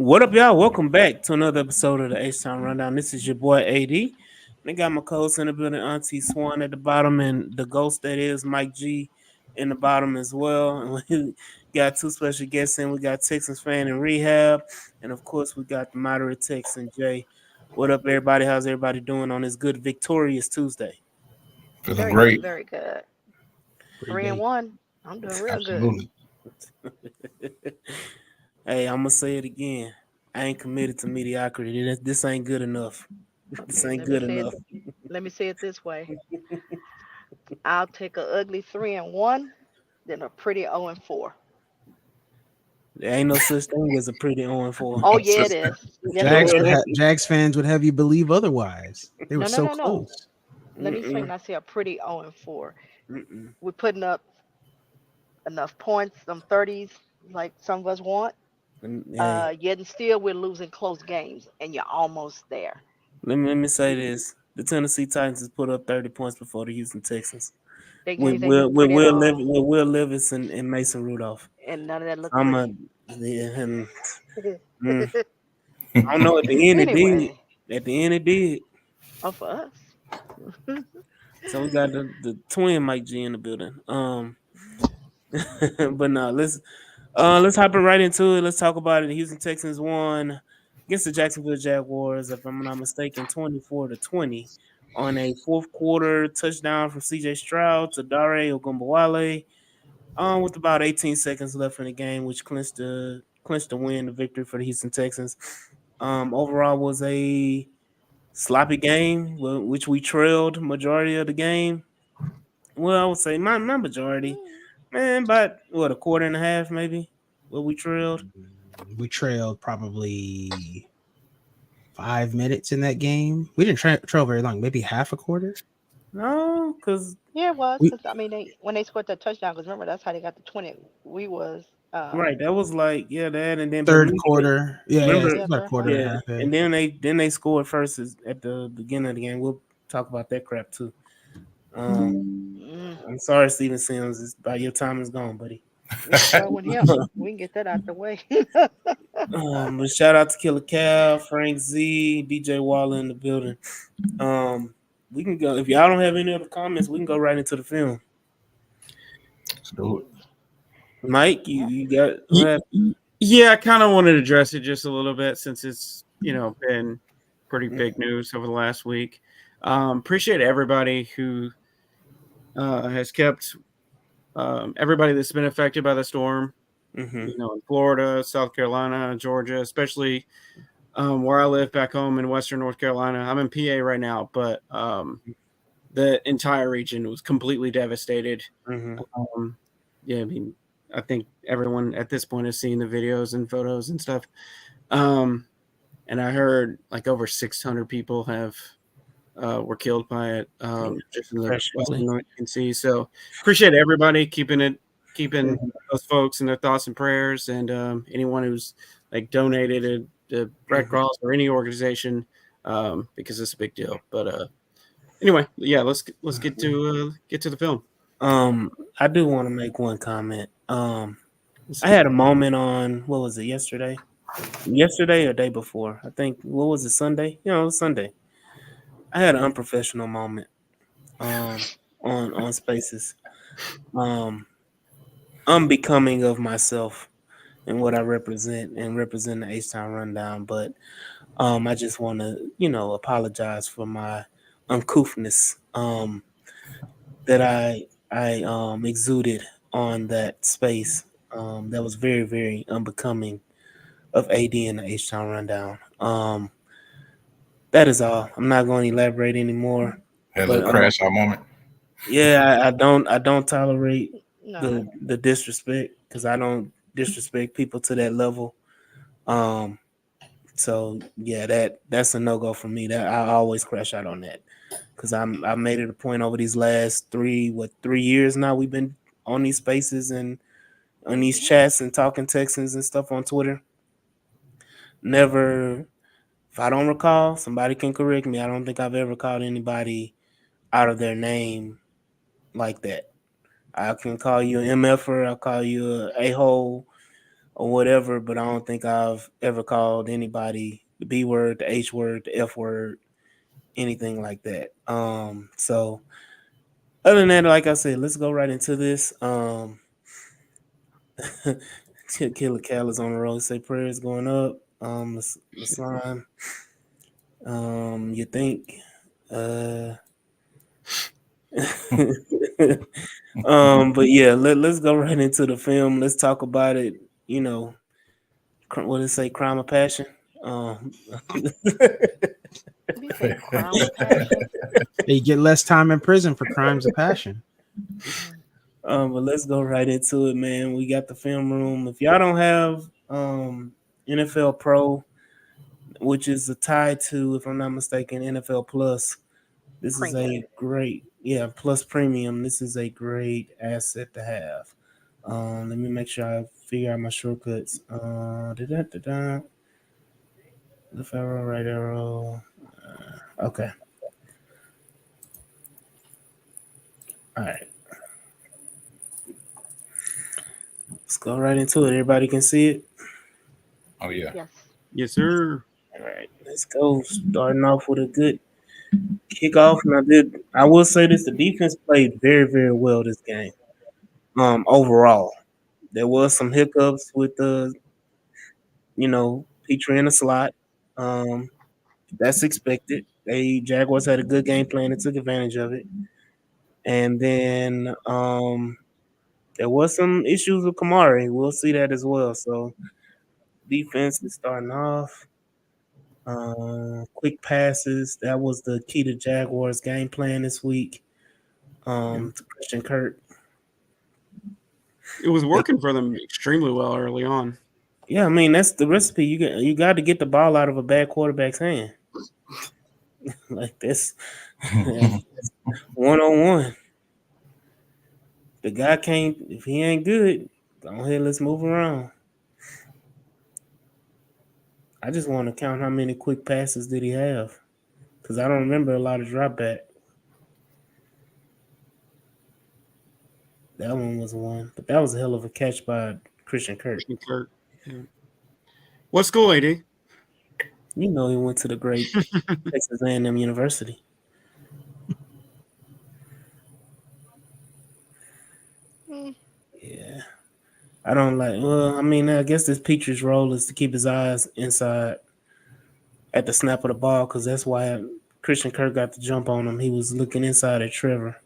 What up, y'all? Welcome back to another episode of the H-Town Rundown. This is your boy AD. I got my co-host in the building, Auntie Swan at the bottom, and the ghost that is Mike G in the bottom as well. And we got two special guests in. We got Texans fan in rehab, and of course, we got the moderate Texan Jay. What up, everybody? How's everybody doing on this good, victorious Tuesday? Feeling Very good, great. very good. Pretty Three and good. one. I'm doing real good. Absolutely. Hey, I'm gonna say it again. I ain't committed to mediocrity. This ain't good enough. This Okay, ain't good enough. let me say it this way. I'll take a ugly 3-1, then a pretty 0-4. There ain't no such thing as a pretty 0-4. Oh No yeah, it such is. thing. Yes, it is. Jags fans would have you believe otherwise. They were No, no, so no, no. close. Let me explain Mm-mm, when I say a pretty 0-4. mm-mm. We're putting up enough points, some 30s, like some of us want. Hey, Yet and still we're losing close games, and you're almost there. let me say this: the Tennessee Titans has put up 30 points before the Houston Texans Their with games ain't Will been with pretty at Will all, Levis, with Will Levis and Mason Rudolph. and none of that looked I'm a pretty. yeah, mm, I don't know. At the end, it did. Anyway, At the end, it did. oh for us. So we got the twin Mike G in the building. But no, let's hop in right into it. Let's talk about it. The Houston Texans won against the Jacksonville Jaguars, if I'm not mistaken, 24-20 on a fourth quarter touchdown from CJ Stroud to Dare Ogunbowale. With about 18 seconds left in the game, which clinched the win, the victory for the Houston Texans. Overall was a sloppy game, which we trailed majority of the game. Well, I would say my majority, man, about what, a quarter and a half maybe. What we trailed. We trailed probably 5 minutes in that game. We didn't trail very long, maybe half a quarter. No, because Yeah, it was We because I mean they when they scored that touchdown because remember that's how they got the 20. We was right, that was like, yeah, that, and then but third remember quarter. Yeah, remember it's yeah about a third quarter and quarter. a yeah, half in. and then they scored first at the beginning of the game. We'll talk about that crap too. Um, Mm, I'm sorry, Steven Sims. By your time is gone, buddy. it's showing him. We can get that out the way. But shout out to Killer Cal, Frank Z, DJ Waller in the building. Um, we can go if y'all don't have any other comments. We can go right into the film. Let's do it. Mike, you, Yeah. you got Y- what? Yeah, I kind of wanted to address it just a little bit since it's been pretty Happened? big news over the last week. Appreciate everybody who has kept everybody that's been affected by the storm. Mm-hmm. In Florida, South Carolina, Georgia, especially where I live back home in Western North Carolina. I'm in PA right now, but the entire region was completely devastated. Mm-hmm. Um, yeah, I mean, I think everyone at this point has seen the videos and photos and stuff. And I heard like over 600 people were killed by it, just in the Precious. Western North you can see. So appreciate everybody keeping those folks in their thoughts and prayers, and anyone who's like donated to Red Mhm. Cross or any organization, because it's a big deal. But anyway, yeah, let's get to the film. I do want to make one comment. I had a moment on what was it yesterday or day before? I think what was it Sunday? It was Sunday. I had an unprofessional moment. Um, on Spaces. Um, unbecoming of myself and what I represent the H Town Rundown. But I just want to apologize for my uncouthness. That I exuded on that space. That was very very unbecoming of AD and the H Town Rundown. That is all. I'm not going to elaborate anymore. Had a But little crash out moment. yeah, I don't tolerate No. the disrespect because I don't disrespect people to that level. Um, so yeah, that's a no go for me. That I always crash out on that because I made it a point over these last 3 years now. We've been on these spaces and on these chats and talking Texans and stuff on Twitter. Never, if I don't recall, somebody can correct me. I don't think I've ever called anybody out of their name like that. I can call you an MFer, I'll call you a hole, or whatever, but I don't think I've ever called anybody the B word, the H word, the F word, anything like that. So other than that, like I said, let's go right into this. Killer Cal is on the road. Say prayers going up. The slime. You think? Uh, but yeah, let's go right into the film. Let's talk about it. You know, what did it say? Crime of passion. Um, You say crime of passion. They get less time in prison for crimes of passion. Mm. but let's go right into it, man. We got the film room. If y'all don't have NFL Pro, which is a tie to, if I'm not mistaken, NFL Plus, this is Premium. a great, yeah, Plus Premium. This is a great asset to have. Let me make sure I figure out my shortcuts. Da-da-da-da. Left arrow, right arrow. Okay. All right. Let's go right into it. Everybody can see it. Oh yeah. Yes. Yes, sir. All right. Let's go. Starting off with a good kickoff. And I will say this, the defense played very, very well this game. Overall. There was some hiccups with the, Petrie in the slot. Um, that's expected. Jaguars had a good game plan and took advantage of it. And then there was some issues with Kamari. We'll see that as well. So defense is starting off. Quick passes. That was the key to Jaguars game plan this week. To Christian Kirk. It was working for them extremely well early on. Yeah, I mean that's the recipe. You got to get the ball out of a bad quarterback's hand. Like this, 1-on-1. The guy can't if he ain't good. Go ahead, let's move around. I just want to count how many quick passes did he have, because I don't remember a lot of drop back. That one was one, but that was a hell of a catch by Christian Kirk. Kirk. Yeah. What school, AD? You know he went to the great Texas A&M University. Mm. Yeah. I don't like. Well, I mean, I guess this Petrie's role is to keep his eyes inside at the snap of the ball, because that's why Christian Kirk got the jump on him. He was looking inside at Trevor.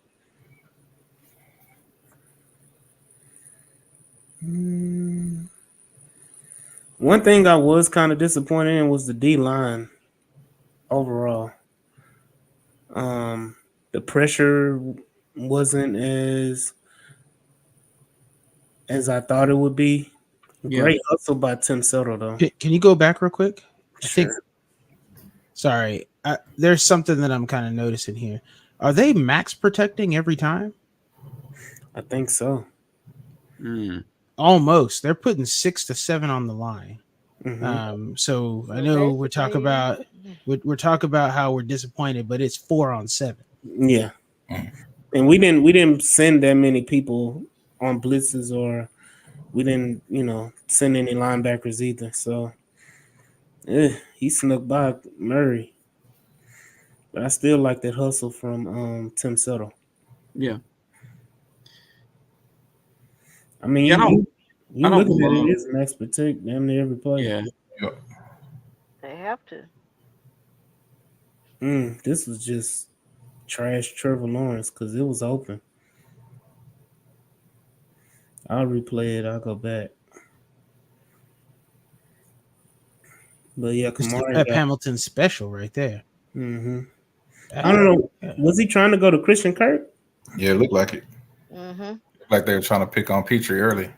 One thing I was kind of disappointed in was the D line overall. The pressure wasn't as I thought it would be. Yeah. Great hustle by Tim Settle, though. Can you go back real quick? I think. Sure. Sorry, there's something that I'm kind of noticing here. Are they max protecting every time? I think so. Almost. They're putting 6 to 7 on the line. Mm-hmm. So I know we're talking about how we're disappointed, but it's 4 on 7. Yeah, and we didn't send that many people on blitzes, or we didn't send any linebackers either. So he snuck by Murray, but I still like that hustle from Tim Settle. Yeah. I mean, Yeah, you look at it, it is max protect damn near every play. Yeah. Yep. They have to. This was just trash Trevor Lawrence because it was open. I'll replay it. I'll go back. But yeah, Kamari Hamilton's special right there. Mm-hmm. I don't know. Was he trying to go to Christian Kirk? Yeah, it looked like it. Mm-hmm. Like they were trying to pick on Petrie early.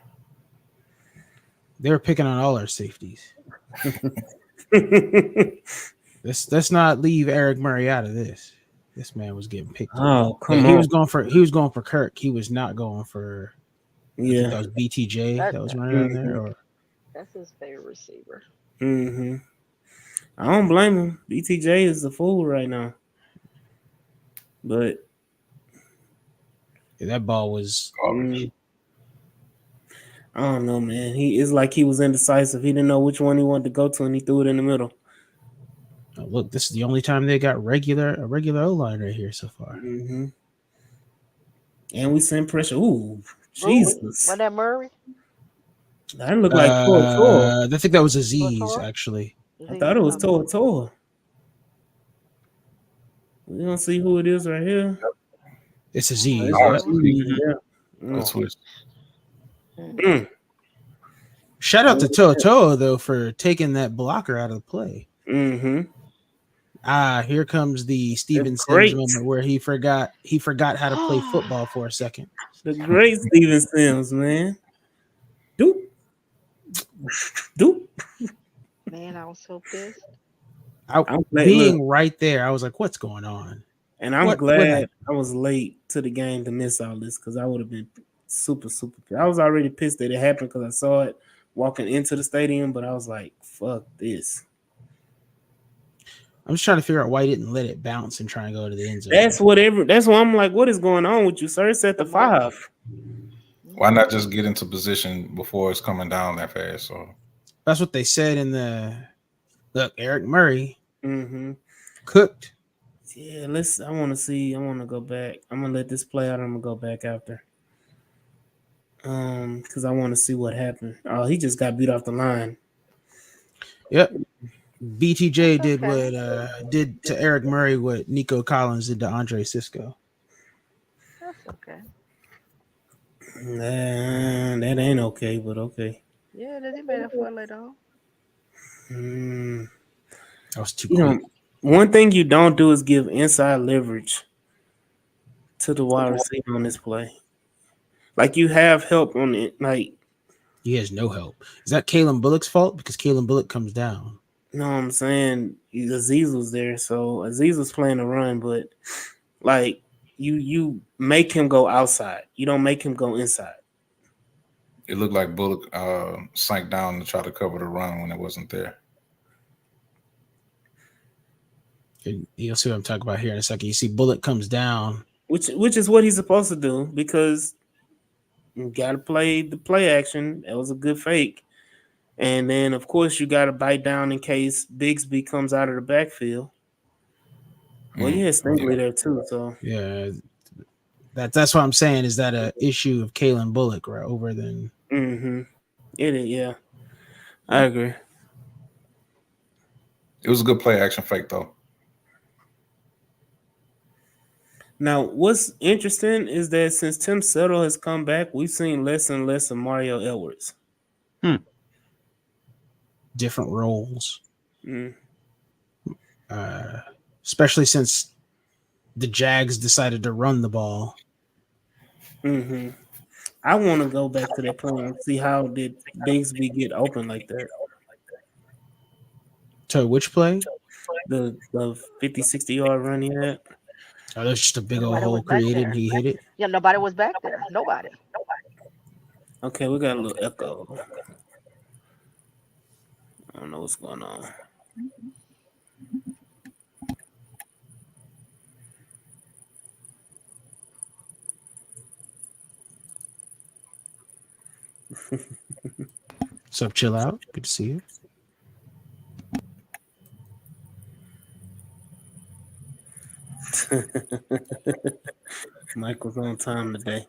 They were picking on all our safeties. Let's not leave Eric Murray out of this. This man was getting picked. Oh, come on. He was going for Kirk. He was not going for. Yeah, that was BTJ that was running on there. Or that's his favorite receiver. Mm-hmm. I don't blame him. BTJ is the fool right now. But that ball was. I I don't know, man. He is like he was indecisive. He didn't know which one he wanted to go to, and he threw it in the middle. Oh, look, this is the only time they got a regular O line right here so far. Mm-hmm. And we sent pressure. Ooh, Ooh, Jesus! was that Murray? That looked like Tor. I think that was Aziz, Tor? actually. I thought it was Okay. Tor. We don't see who it is right here. It's Oh, Aziz. it's Oh, Yep. it's Aziz, Aziz. yeah. Oh, twist. Mm. Shout out to Toa though for taking that blocker out of the play. Mm-hmm. Here comes the Steven That's Sims great. moment where he forgot how to play football for a second. The great Steven Sims, man. Doop. Doop. Man, I was so pissed. I'm glad. Being Look, right there, I was like, "What's going on?" and I'm What glad happened? I was late to the game to miss all this because I would have been super pissed. I was already pissed that it happened because I saw it walking into the stadium, but I was like, fuck this. I'm just trying to figure out why he didn't let it bounce and try and go to the end zone. That's why I'm like, what is going on with you, sir? It's at the 5. Why not just get into position before it's coming down that fast? So That's what they said in the look. Eric Murray Mm-hmm. cooked. Yeah, I want to go back. I'm gonna let this play out. I'm gonna go back after. Because I want to see what happened. Oh, he just got beat off the line. Yep. BTJ That's did okay. what did to Eric Murray what Nico Collins did to Andre Cisco. That's okay. Nah, that ain't okay, but okay. Yeah, he made it for later on. That was too You quick. know, one thing you don't do is give inside leverage to the wide receiver on this play. Like you have help on it. Like, He has no help. Is that Kalen Bullock's fault? Because Kalen Bullock comes down. you know what I'm saying? Aziz was there, so Aziz was playing the run, but like you make him go outside. You don't make him go inside. it looked like Bullock sank down to try to cover the run when it wasn't there. And you'll see what I'm talking about here in a second. You see Bullock comes down. Which is what he's supposed to do because you gotta play the play action. That was a good fake. And then of course you gotta bite down in case Bigsby comes out of the backfield. Well, you had Stingley there too, so Yeah. That's what I'm saying. Is that an issue of Kalen Bullock right over than It is, yeah. I agree. It was a good play action fake though. Now, what's interesting is that since Tim Settle has come back, we've seen less and less of Mario Edwards. different roles? Mm. Especially since the Jags decided to run the ball. Mm-hmm. I want to go back to that play and see how did Bigsby get open like that. To which play? The 50, 60-yard run he had. Oh, there's just a big old Nobody hole was back created there. and he hit it. Yeah, nobody was back there. Nobody. Okay, we got a little echo. I don't know what's going on. What's up, chill out? Good to see you. Michael's on time today.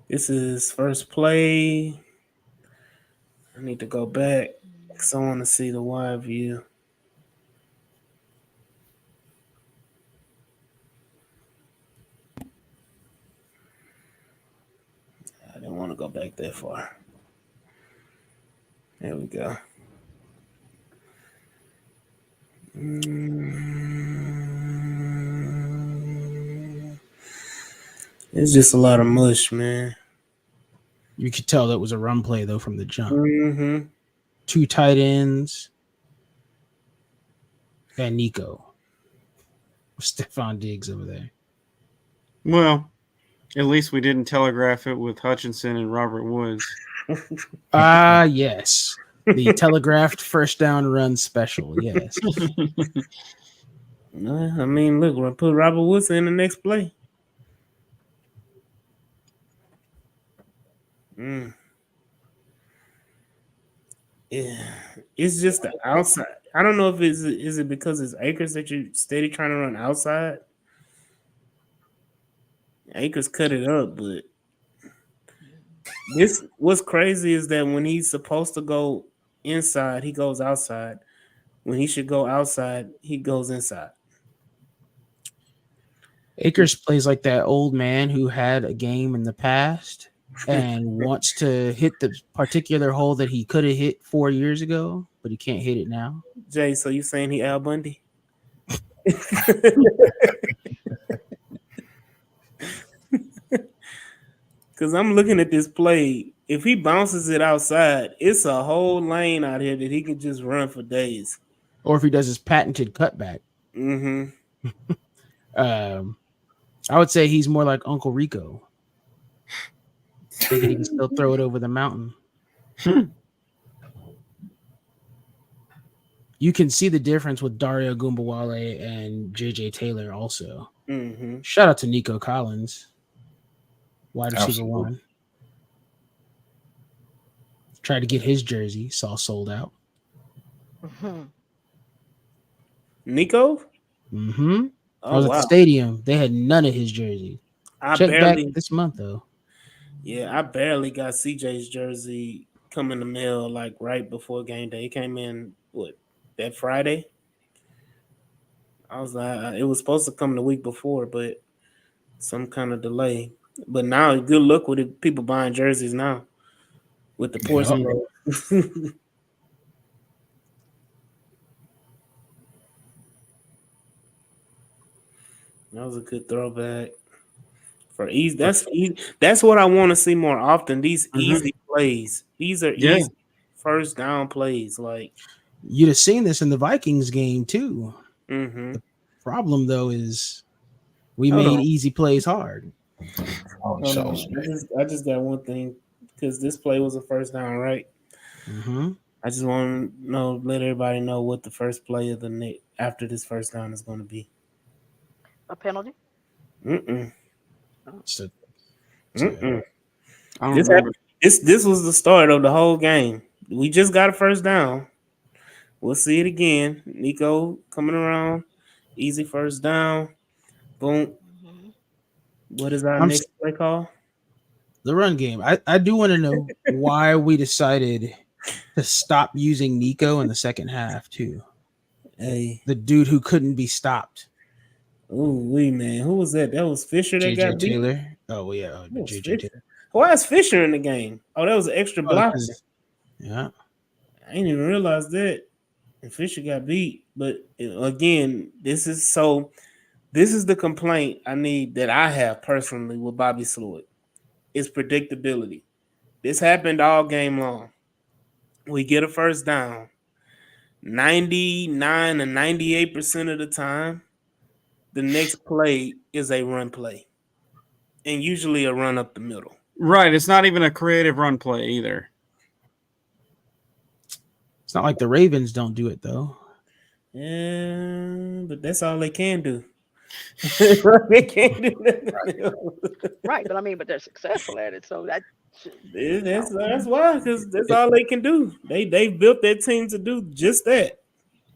This is first play. I need to go back because I want to see the wide view. I didn't want to go back that far. There we go. It's just a lot of mush, man. You could tell that was a run play though from the jump. Mm-hmm. 2 tight ends and Nico. Stephon Diggs over there. Well, at least we didn't telegraph it with Hutchinson and Robert Woods. Yes. The telegraphed first down run special. Yes. I mean, look, we're gonna put Robert Woods in the next play. Mm. Yeah, it's just the outside. I don't know if is it because it's Acres that you steady trying to run outside. Acres cut it up, but this what's crazy is that when he's supposed to go inside, he goes outside. When he should go outside, he goes inside. Akers plays like that old man who had a game in the past and wants to hit the particular hole that he could have hit 4 years ago, but he can't hit it now. Jay, so you saying he Al Bundy? Because I'm looking at this play. If he bounces it outside, it's a whole lane out here that he can just run for days. Or if he does his patented cutback. Mm-hmm. I would say he's more like Uncle Rico. Thinking he can still throw it over the mountain. You can see the difference with Dario Gumbawale and JJ Taylor also. Mm-hmm. Shout out to Nico Collins, wide receiver Absolutely. 1. Tried to get his jersey, saw sold out. Mhm. Nico? Mm-hmm. I Oh was at wow. the stadium. They had none of his jerseys. I Check barely back this month though. Yeah, I barely got CJ's jersey come in the mail like right before game day. It came in that Friday. I was like, it was supposed to come the week before, but some kind of delay. But now, good luck with it. People buying jerseys now with the portion Yep. roll. That was a good throwback for easy. That's easy. That's what I want to see more often. These easy plays. These are Yeah. easy first down plays. Like, You'd have seen this in the Vikings game too. mm-hmm. Problem though is we Hold made on. easy plays hard. Oh, Hold on. Charles, man. I just got one thing because this play was a first down, right? Mm-hmm. I just want to let everybody know what the first play of the after this first down is going to be. A penalty? Mm-mm. So, Mm-mm. I don't This remember. happened. This was the start of the whole game. We just got a first down. We'll see it again. Nico coming around, easy first down. Boom. Mhm. What is our I'm next play call? the run game. I do want to know why we decided to stop using Nico in the second half too. Hey, The dude who couldn't be stopped. man, who was that? That was Fisher that JJ got beat. Taylor. Oh yeah, That was JJ Fisher. Taylor. Why is Fisher in the game? Oh, that was an extra blocker. Yeah. I didn't even realize that. And Fisher got beat. But again, this is the complaint that I have personally with Bobby Sloyd. It's predictability. This happened all game long. We get a first down. 99 to 98% of the time, the next play is a run play. And usually a run up the middle. Right. It's not even a creative run play either. It's not like the Ravens don't do it though. Yeah, but that's all they can do. They can't do nothing else. Right, but they're successful at it, so that should count. That's why, because that's all they can do. They built their team to do just that.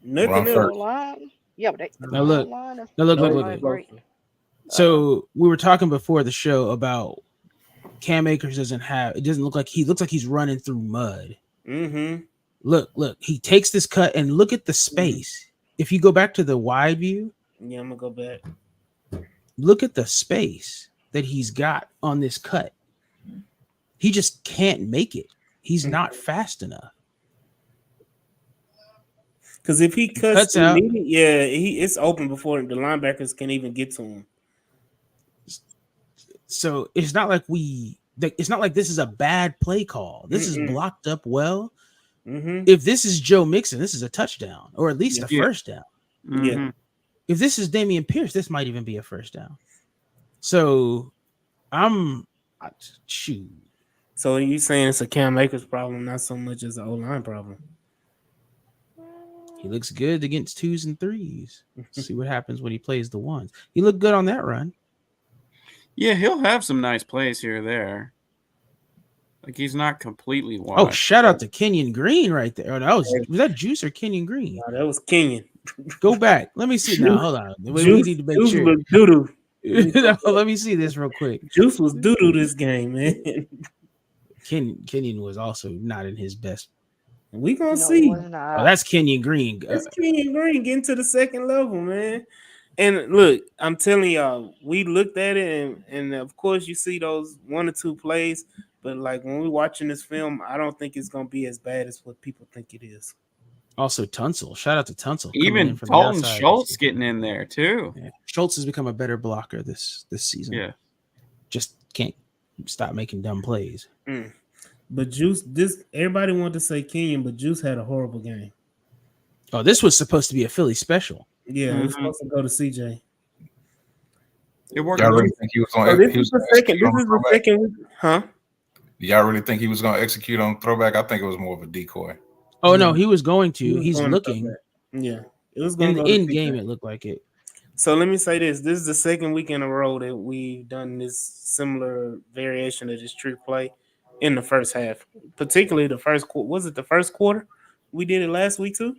Nothing Run The else. first. O-line, yeah, but the Now look, O-line is look. O-line great. So we were talking before the show about Cam Akers it doesn't look like he looks like he's running through mud. Mm-hmm. Look, he takes this cut and look at the space. If you go back to the wide view, Yeah, I'm gonna go back. look at the space that he's got on this cut. He just can't make it. He's not fast enough. Because if he cuts out, it's open before the linebackers can even get to him. So it's not like this is a bad play call. This is blocked up well. Mm-hmm. If this is Joe Mixon, this is a touchdown or at least a first down. Mm-hmm. Yeah. If this is Damian Pierce, this might even be a first down. So shoot. So you saying it's a Cam Akers problem, not so much as an O-line problem? He looks good against 2s and 3s. See what happens when he plays the 1s. He looked good on that run. Yeah, he'll have some nice plays here or there. Like he's not completely washed. Oh, shout out to Kenyon Green right there. Oh, was that Juice or Kenyon Green? Nah, that was Kenyon. Go back. Let me see now. Hold on. We Juice, need to make Juice sure. was doo-doo. Let me see this real quick. Juice was doo-doo this game, man. Kenyon was also not in his best. We gonna No, see. he was Oh, not. that's Kenyon Green. That's Kenyon Green getting to the second level, man. And look, I'm telling y'all, we looked at it, and of course you see those 1 or 2 plays, but like when we're watching this film, I don't think it's gonna be as bad as what people think it is. Also, Tunsil. Shout out to Tunsil. coming in Even from the Dalton outside. Schultz getting in there too. Yeah. Schultz has become a better blocker this season. Yeah. Just can't stop making dumb plays. But Juice, everybody wanted to say Kenyon, but Juice had a horrible game. Oh, this was supposed to be a Philly special. Yeah, he was supposed to go to CJ. It worked. Y'all really think he was going? So this is the second. This is the second week, huh? Y'all really think he was going to execute on throwback? I think it was more of a decoy. Oh no, he was going to. He was He's going to looking. throwback. Yeah, it was going In to the go to in CJ. game, it looked like it. So let me say this: this is the second week in a row that we've done this similar variation of this trick play in the first half. Particularly the first quarter. Was it the first quarter? We did it last week too.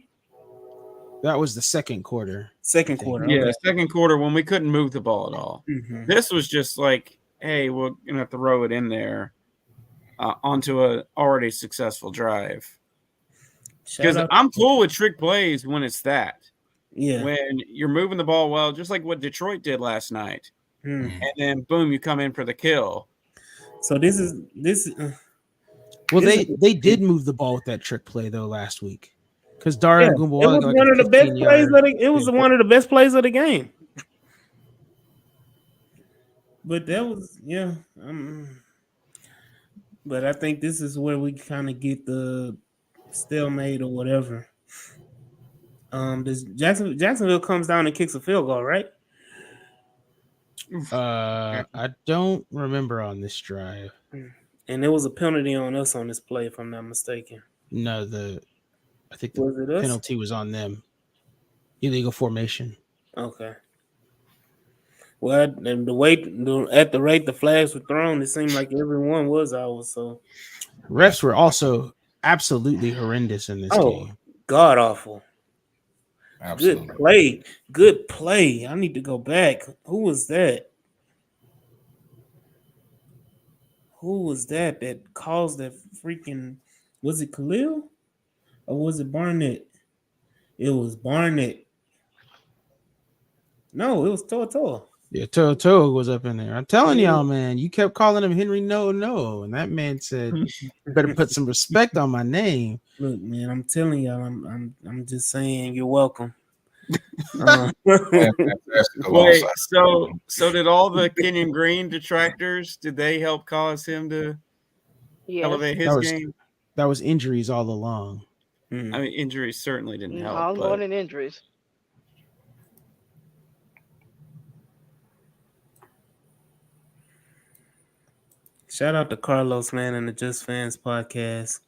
That was the second quarter. Second quarter. Yeah, Okay. second quarter when we couldn't move the ball at all. Mhm. This was just like, hey, we're gonna throw it in there onto a already successful drive. Shout Because out. I'm cool with trick plays when it's that. Yeah. When you're moving the ball well, just like what Detroit did last night, Mm. and then boom, you come in for the kill. So this is. Well, This they did move the ball with that trick play though last week, because Dara Yeah, Gumbo it was like one a of the best 15 plays of yard. the. It was one of the best plays of the game. But that was but I think this is where we kind of get the stalemate or whatever. This Jacksonville comes down and kicks a field goal, right? I don't remember on this drive. And there was a penalty on us on this play, if I'm not mistaken. No, I think the Was it us? penalty was on them. Illegal formation. Okay. Well, and at the rate the flags were thrown, it seemed like everyone was ours. So Refs were also absolutely horrendous in this game. God awful. Absolutely. Good play. Good play. I need to go back. Who was that? Who was that caused that freaking? Was it Khalil or was it Barnett? It was Barnett. No, it was Toa. Yeah, Toto was up in there. I'm telling y'all, man, you kept calling him Henry No, and that man said, "You better put some respect on my name." Look, man, I'm telling y'all, I'm just saying, you're welcome. Fantastic Wait, alongside. so did all the Kenyon Green detractors? Did they help cause him to Yes. elevate his game? That was injuries all along. I mean, injuries certainly didn't help. All But going in injuries. Shout out to Carlos, man, and the Just Fans podcast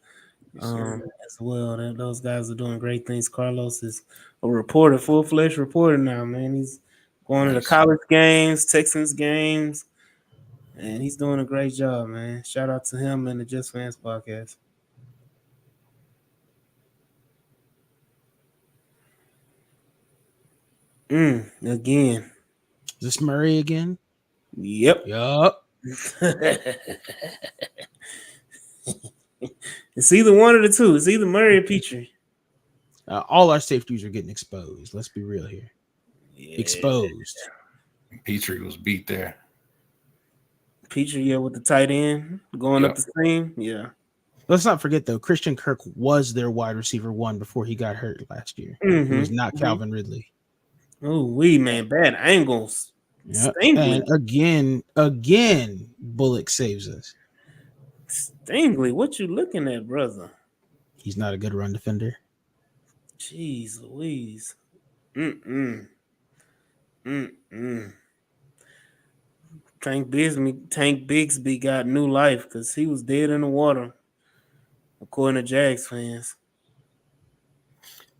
sir. as well. Those guys are doing great things. Carlos is a reporter, full-fledged reporter now, man. He's going to the Nice. college games, Texans games, and he's doing a great job, man. Shout out to him and the Just Fans podcast. Again. Is this Murray again? Yep. Yup. It's either one of the two. It's either Murray or Petrie. All our safeties are getting exposed. Let's be real here. Yeah. Exposed. Petrie was beat there. Petrie, with the tight end going up the seam. Yeah. Let's not forget, though, Christian Kirk was their wide receiver 1 before he got hurt last year. He was not Calvin Ridley. Oh, man, bad angles. Yep. Stingley. And again, Bullock saves us. Stingley, what you looking at, brother? He's not a good run defender. Jeez Louise. Tank Bigsby got new life because he was dead in the water, according to Jags fans.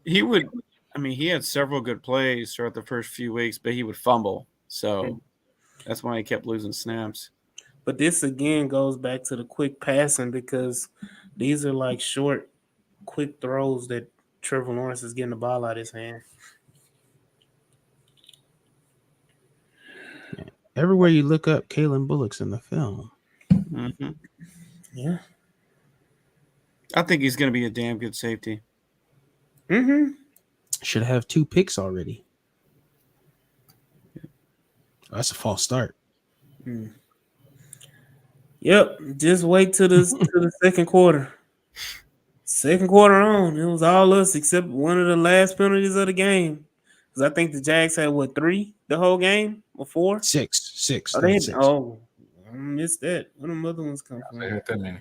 He had several good plays throughout the first few weeks, but he would fumble. So that's why he kept losing snaps. But this again goes back to the quick passing because these are like short, quick throws that Trevor Lawrence is getting the ball out of his hand. Everywhere you look up, Kalen Bullock's in the film. Mhm. Yeah. I think he's going to be a damn good safety. Mm-hmm. Should have 2 picks already. Oh, that's a false start. Yep. Just wait till the second quarter. Second quarter on, it was all us except one of the last penalties of the game. Because I think the Jags had 3 the whole game or 4. 6. Oh, They they had had, 6. oh, I missed that. Where the other ones come They from? had that many.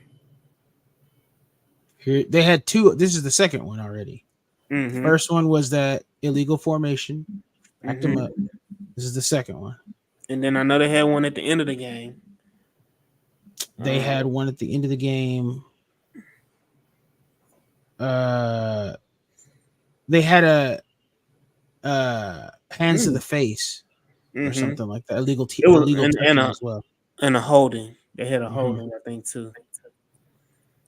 Here they had 2. This is the second one already. Mm-hmm. First one was that illegal formation. Backed them Mm-hmm. up. This is the second one. And then I know they had one at the end of the game. They had one at the end of the game. They had a hands to the face or something like that. Illegal It was illegal touching as well. and a holding. They had a Mhm. holding, I think, too.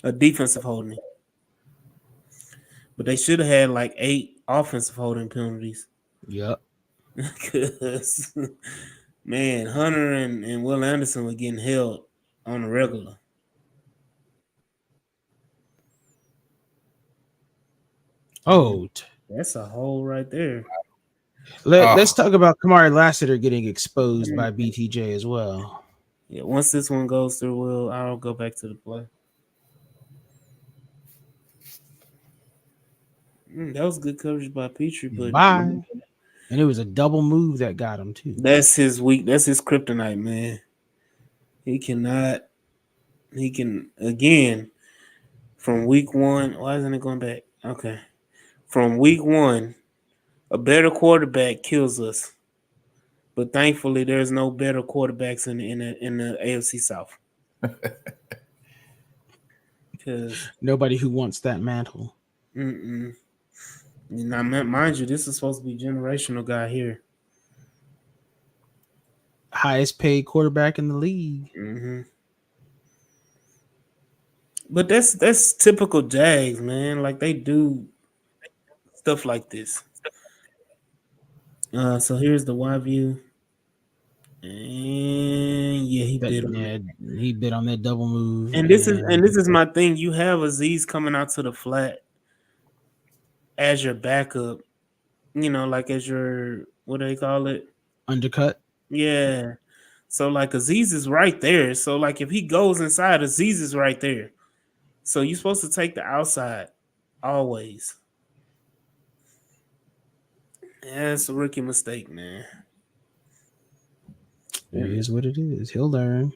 A defensive holding. But they should have had like 8 offensive holding penalties. Yep. Because, man, Hunter and Will Anderson were getting held on the regular. Oh, That's a hole right there. let's talk about Kamari Lassiter getting exposed by BTJ as well. Yeah, once this one goes through, I'll go back to the play. That was good coverage by Petrie, but Bye. And it was a double move that got him too. that's his weak. That's his kryptonite, man. He cannot. He can again from week 1. Why isn't it going back? Okay, from week 1, a better quarterback kills us. But thankfully, there's no better quarterbacks in the AFC South. Because nobody who wants that mantle. Now, mind you, this is supposed to be generational guy here. Highest paid quarterback in the league. Mm-hmm. But that's typical Jags, man. Like they do stuff like this. So here's the Y view. And yeah, he bit on it. He bit on that double move. And this is my thing. You have Aziz coming out to the flat as your backup, like as your, what do they call it? Undercut. Yeah. So like Aziz is right there. So like if he goes inside, Aziz is right there. So you're supposed to take the outside always. Yeah, it's a rookie mistake, man. It is what it is. He'll learn.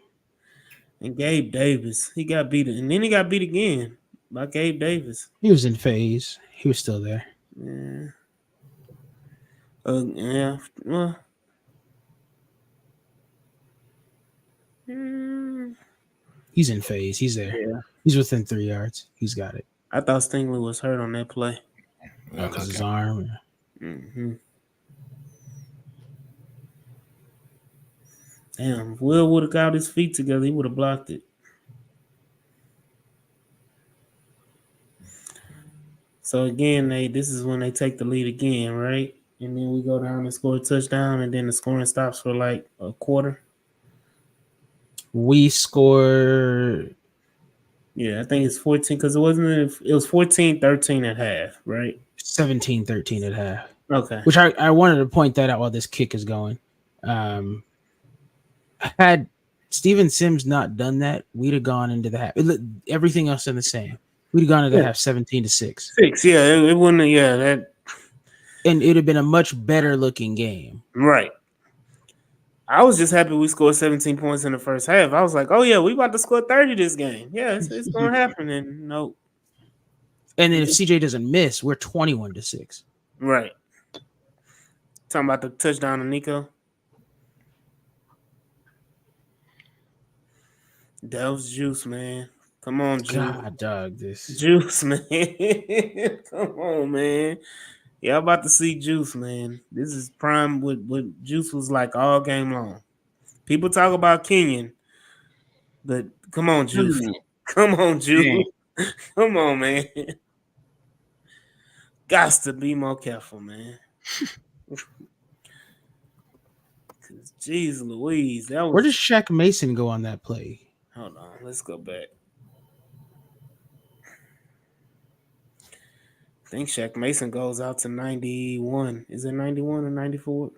And Gabe Davis, he got beat, and then he got beat again by Gabe Davis. He was in phase. He was still there. Yeah. Yeah. Well. He's in phase. He's there. Yeah. He's within 3 yards. He's got it. I thought Stingley was hurt on that play. Because his arm. Mm-hmm. Damn, if Will would have got his feet together, he would have blocked it. So again, this is when they take the lead again, right? And then we go down and score a touchdown, and then the scoring stops for like a quarter. We scored. Yeah, I think it's 14 because it was 14-13 at half, right? 17-13 at half. Okay. Which I wanted to point that out while this kick is going. Had Steven Sims not done that, we'd have gone into the half. Everything else in the same. We'd have gone into the half 17-6. 6, yeah. It wouldn't. Yeah, that. And it'd have been a much better looking game. Right. I was just happy we scored 17 points in the first half. I was like, oh yeah, we about to score 30 this game. Yeah, it's gonna happen. And no. And then if CJ doesn't miss, we're 21-6. Right. Talking about the touchdown of Nico. That was juice, man. Come on, Juice. God, dog, this Juice, man. Come on, man. Yeah, I'm about to see Juice, man. This is prime what Juice was like all game long. People talk about Kenyon. But come on, Juice. Hmm. Come on, Dang. Juice. Come on, man. Gots to be more careful, man. Jeez Louise, that Where was. does Shaq Mason go on that play? Hold on, let's go back. I think Shaq Mason goes out to 91. Is it 91 or 94?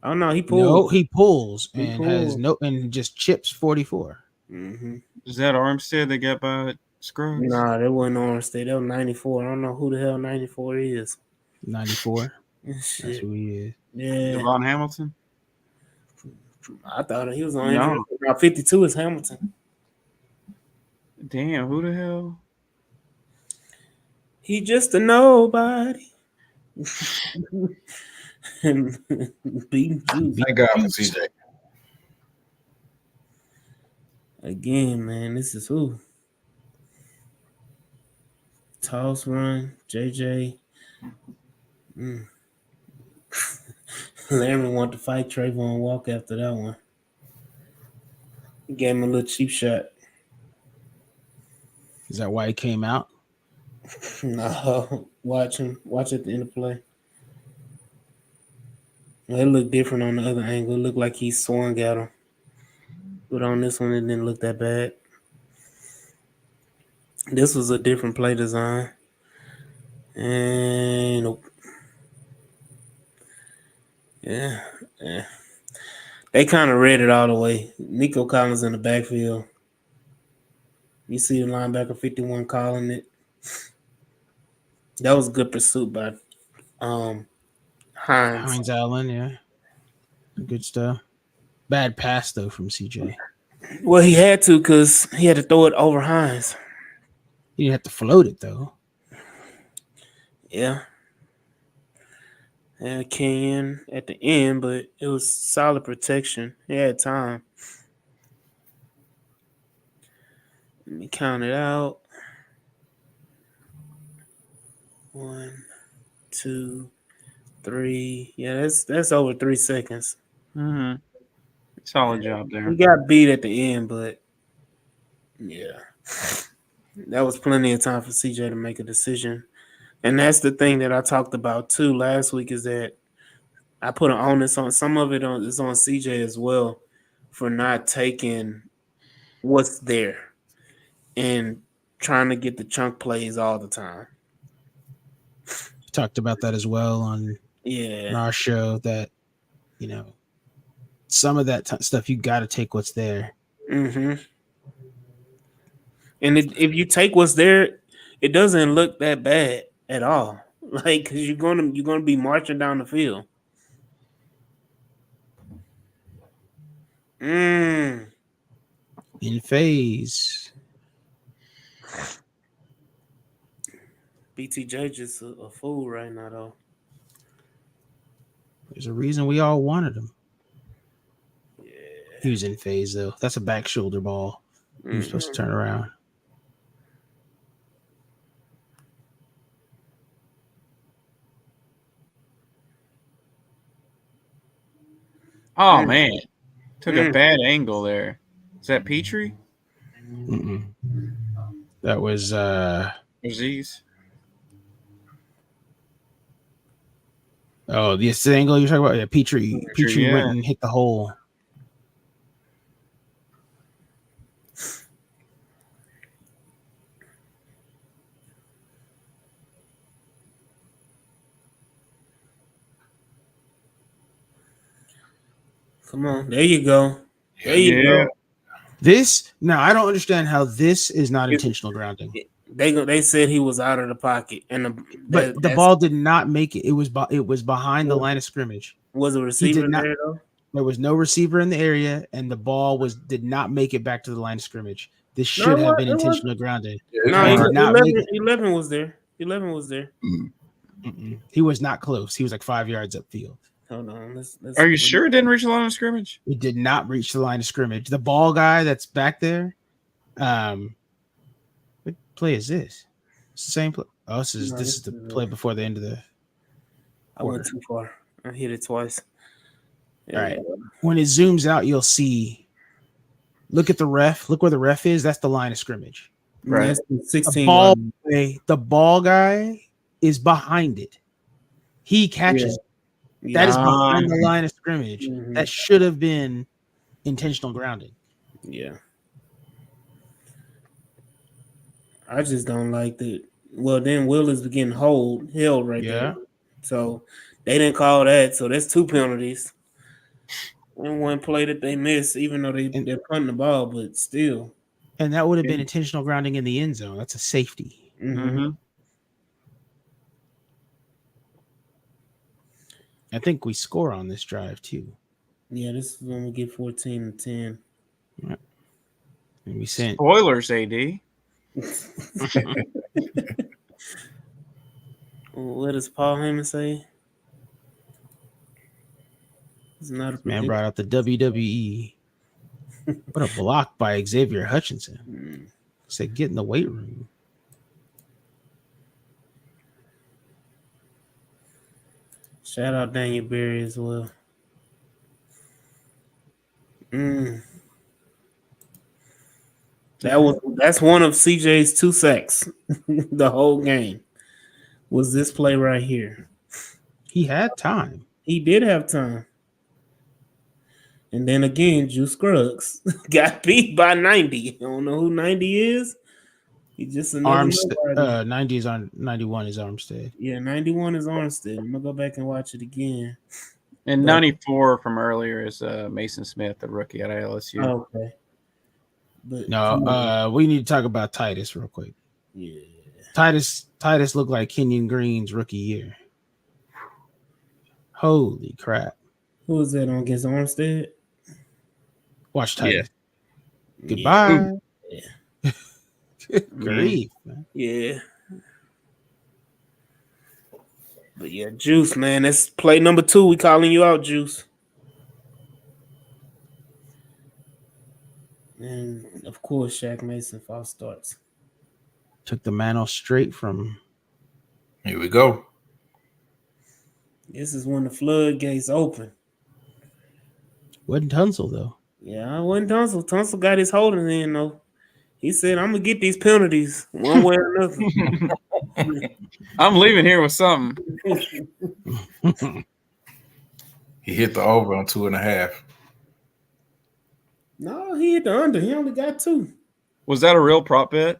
Oh no, he pulled. No, he pulls He and has pulled. no and just chips 44. Mm-hmm. Is that Armstead that got by Scruggs? Nah, that wasn't on state. That was 94. I don't know who the hell 94 is. 94. That's Shit. who he is. Yeah. Devon Hamilton? I thought he was on No. injury. Now 52 is Hamilton. Damn, who the hell? He just a nobody. And beating Juice. Thank God for CJ. Again, man, this is who? Toss run, JJ. Larry wanted to fight Trayvon Walk after that one. He gave him a little cheap shot. Is that why he came out? No, watch him. Watch at the end of play. It looked different on the other angle. It looked like he swung at him. But on this one, it didn't look that bad. This was a different play design. And nope. Yeah. They kind of read it all the way. Nico Collins in the backfield. You see the linebacker 51 calling it. That was good pursuit by Hines. Hines Allen, yeah. Good stuff. Bad pass though from CJ. Well, he had to because he had to throw it over Hines. He didn't have to float it though. Yeah. And Kenyon at the end, but it was solid protection. He had time. Let me count it out. 1, 2, 3. Yeah, that's over 3 seconds. Mm-hmm. Solid job there. We got beat at the end, but yeah. That was plenty of time for CJ to make a decision. And that's the thing that I talked about too last week is that I put an onus on some of it is on CJ as well for not taking what's there and trying to get the chunk plays all the time. We talked about that as well on our show that, you know, some of that stuff you got to take what's there. Mm-hmm. And if you take what's there, it doesn't look that bad at all. Like, because you're gonna be marching down the field. In phase. BTJ just a fool right now, though. There's a reason we all wanted him. Yeah. He was in phase though. That's a back shoulder ball. He was supposed to turn around. Oh man, took a bad angle there. Is that Petrie? That was Aziz. Oh, the angle you're talking about? Yeah, Petrie yeah. went and hit the hole. Come on, there you go. There you go. This now I don't understand how this is not intentional grounding. They said he was out of the pocket, and the ball did not make it. It was behind the line of scrimmage. Was a receiver there though? There was no receiver in the area, and the ball did not make it back to the line of scrimmage. This should have been intentional grounding. No, 11 was there. 11 was there. He was not close. He was like 5 yards upfield. Hold on. Are you sure it didn't reach the line of scrimmage? It did not reach the line of scrimmage. The ball guy that's back there. What play is this? It's the same play. Oh, this is the play before the end of the. I went too far. I hit it twice. All right. When it zooms out, you'll see Look at the ref. Look where the ref is. That's the line of scrimmage. Right. That's the The 16 ball, line. the ball guy is behind it. He catches. Yeah. That is Ah. behind the line of scrimmage. Mhm. That should have been intentional grounding. Yeah. I just don't like that. Well, then Willis was getting held right Yeah. there. So they didn't call that. So that's 2 penalties. And one play that they missed, even though they're punting the ball, but still. And that would have been intentional grounding in the end zone. That's a safety. Mm-hmm. I think we score on this drive too. Yeah, this is when we get 14-10. And we sent Spoilers, AD. What does Paul Heyman say? It's not a man brought out the WWE. What a block by Xavier Hutchinson. Said get in the weight room. Shout out Daniel Berry as well. That's one of CJ's 2 sacks the whole game. Was this play right here? He had time. He did have time. And then again, Juice Scruggs got beat by 90. I don't know who 90 is. He's just another nobody. 90 is on 91 is Armstead. Yeah, 91 is Armstead. I'm gonna go back and watch it again. And 94 from earlier is Mason Smith, the rookie at LSU. Oh, okay. But no, we need to talk about Titus real quick. Yeah. Titus looked like Kenyon Green's rookie year. Holy crap. Who was that on against Armstead? Watch Titus. Yeah. Goodbye. Yeah. Good grief, man. Yeah. But yeah, Juice, man. That's play number 2. We calling you out, Juice. And of course, Shaq Mason false starts. Took the mantle straight from. Here we go. This is when the floodgates open. Wasn't Tunsil though. Yeah, I wasn't Tunsil. Tunsil got his holding in though. He said, "I'm gonna get these penalties one way or another." I'm leaving here with something. He hit the over on 2.5. No, he hit the under. He only got 2. Was that a real prop bet?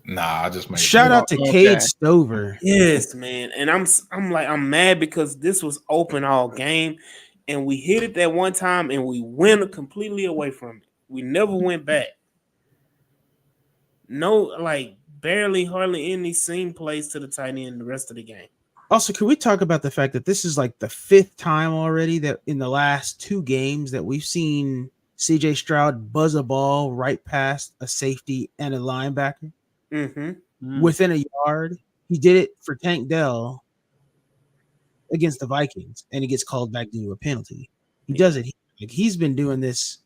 Nah, I just made Shout out to Cade Stover. Yes, man. And I'm mad because this was open all game, and we hit it that one time, and we went completely away from it. We never went back. No, like barely, hardly any seam plays to the tight end the rest of the game. Also, can we talk about the fact that this is like the 5th time already that in the last 2 games that we've seen CJ Stroud buzz a ball right past a safety and a linebacker within a yard? He did it for Tank Dell against the Vikings, and he gets called back due to a penalty. He does it. He's been doing this.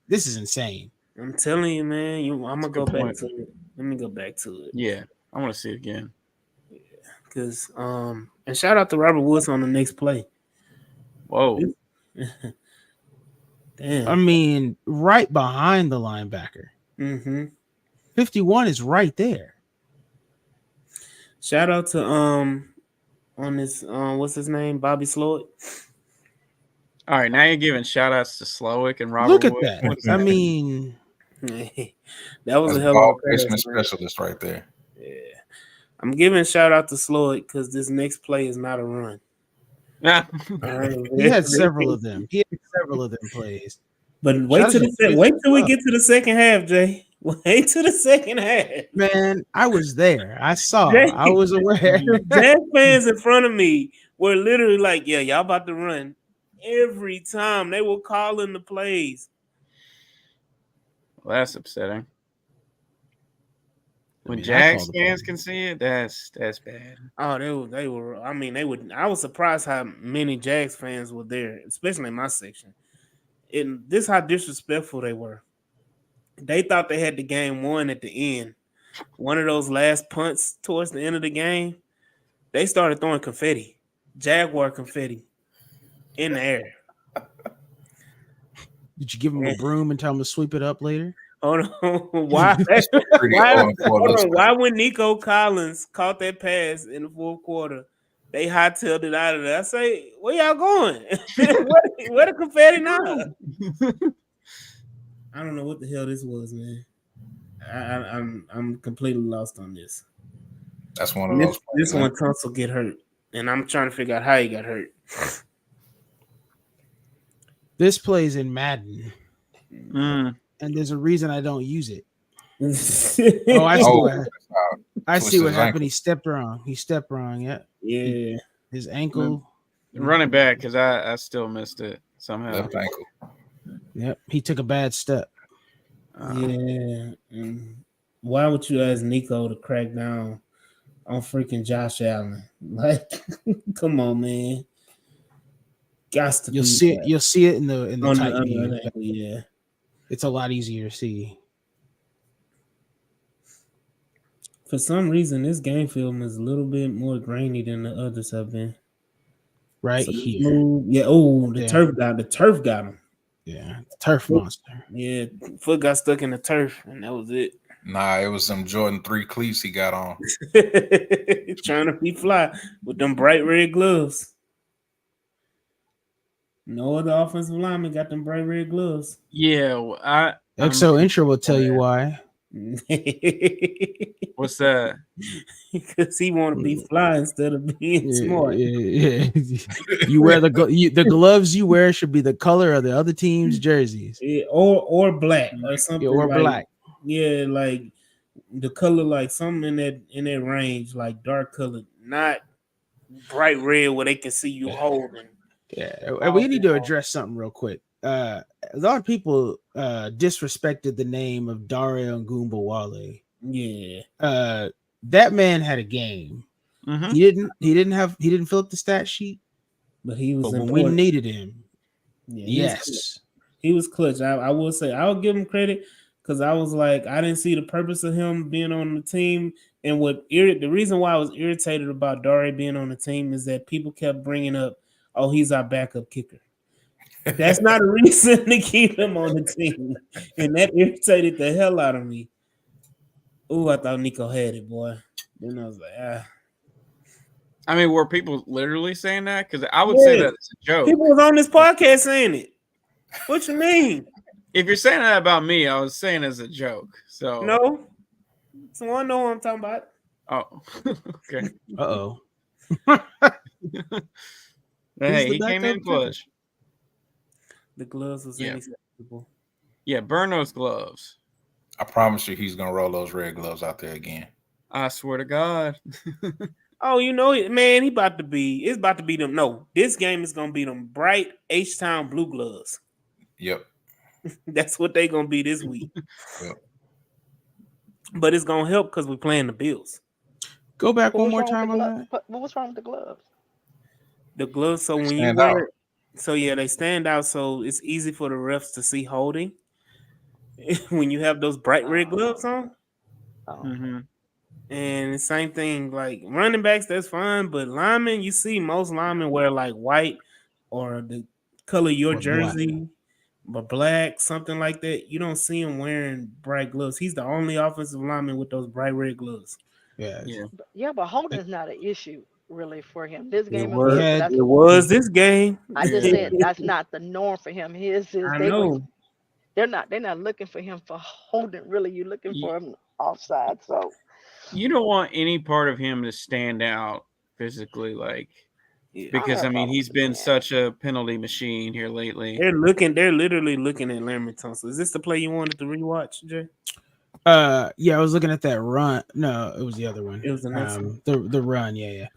This is insane. I'm telling you, man. I'm gonna go back to it. Let me go back to it. Yeah, I want to see it again. Because and shout out to Robert Woods on the next play. Whoa. Damn. I mean, right behind the linebacker. 51 is right there. Shout out to on this what's his name? Bobby Slowick. All right, now you're giving shout outs to Slowick and Robert. Look at Woods. that. I mean, that was That's a hell of a placement specialist right there. Yeah. I'm giving shout out to Slowick because this next play is not a run. He had several of them. He had several of them plays. But wait till we get to the second half, Jay. Wait till the second half. Man, I was there. I saw. Jay, I was aware. Jazz fans in front of me were literally like, "Yeah, y'all about to run." Every time they were calling the plays. Well, that's upsetting. When Jags fans can see it, that's bad. Oh, they were. I mean, they would. I was surprised how many Jags fans were there, especially in my section. And this how disrespectful they were. They thought they had the game won at the end. One of those last punts towards the end of the game, they started throwing confetti, Jaguar confetti, in the air. Did you give him a broom and tell him to sweep it up later? Hold on. Why? Pretty Why? on for Hold looks on. Why when Nico Collins caught that pass in the fourth quarter, they hightailed it out of there? I say, where y'all going? where the confetti now? I don't know what the hell this was, man. I'm completely lost on this. That's one of those. This one Tunsil get hurt, and I'm trying to figure out how he got hurt. This plays in Madden, Mm. and there's a reason I don't use it. Oh, I I see what his happened. ankle. He stepped wrong. Yeah. Yeah. His ankle. Run it back because I still missed it somehow. Left ankle. Yep. He took a bad step. Yeah. And why would you ask Nico to crack down on freaking Josh Allen? Like, come on, man. You'll see it. You'll see it in the on tight the view. other angle, yeah. It's a lot easier to see. For some reason, this game film is a little bit more grainy than the others have been. Right So here. smooth. Yeah. Oh, the Yeah. turf got him. Yeah. Turf monster. Yeah. Foot got stuck in the turf, and that was it. Nah, it was some Jordan 3 cleats he got on. Trying to be fly with them bright red gloves. No other offensive lineman got them bright red gloves. Yeah, well, XO Intro will tell you why. What's that? Because he want to be fly instead of being smart. Yeah. You wear the gloves you wear should be the color of the other team's jerseys. Yeah, or black or something. Or like, black. Yeah, like the color, like something in that range, like dark colored, not bright red where they can see you holding. Yeah, we need to address something real quick. A lot of people disrespected the name of Dario Ngumbawale. Yeah. That man had a game. Mm-hmm. He didn't fill up the stat sheet, but he was when we needed him. Yeah, he was clutch. I will say I'll give him credit because I was like, I didn't see the purpose of him being on the team. And the reason why I was irritated about Dario being on the team is that people kept bringing up, oh, he's our backup kicker. That's not a reason to keep him on the team. And that irritated the hell out of me. Oh, I thought Nico had it, boy. Then I was like, I mean, were people literally saying that? Because I would say that it's a joke. People was on this podcast saying it. What you mean? If you're saying that about me, I was saying as a joke. So no. Someone know what I'm talking about. Oh, okay. Uh-oh. Hey, he came in clutch. The gloves was unacceptable. Yeah, burn those gloves. I promise you he's gonna roll those red gloves out there again. I swear to God. Oh, you know it, man. It's about to be them. No, this game is gonna be them bright H-Town blue gloves. Yep. That's what they gonna be this week. Yep. But it's gonna help because we're playing the Bills. Go back one more time on that. What was wrong with the gloves? The gloves, so when you wear it, so yeah, they stand out, so it's easy for the refs to see holding. When you have those bright red gloves on. Mm-hmm. And the same thing, like running backs, that's fine, but linemen, you see most linemen wear like white or the color of your jersey, but black, something like that. You don't see him wearing bright gloves. He's the only offensive lineman with those bright red gloves. Yeah, but holding is not an issue really for him. This game it was this game. I just said that's not the norm for him. They're not looking for him for holding. Really, you're looking for him offside. So you don't want any part of him to stand out physically, because I mean he's been such a penalty machine here lately. They're literally looking at Larry Tunsil. Is this the play you wanted to rewatch, Jay? Yeah, I was looking at that run. No, it was the other one. It was the next one. The run, yeah.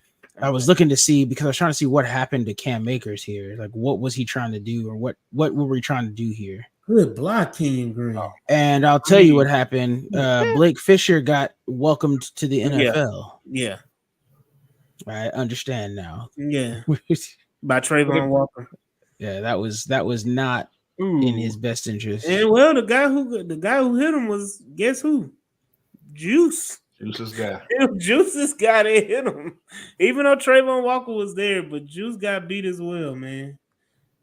I was looking to see because I was trying to see what happened to Cam Akers here. Like, what was he trying to do, or what were we trying to do here? Good block, Kenyon Green. And I'll tell you what happened. Blake Fisher got welcomed to the NFL. Yeah. I understand now. Yeah. By Trayvon Walker. Yeah, that was not in his best interest. And well, the guy who hit him was, guess who? Juice. Juice's guy. Juice's guy that hit him. Even though Trayvon Walker was there, but Juice got beat as well, man.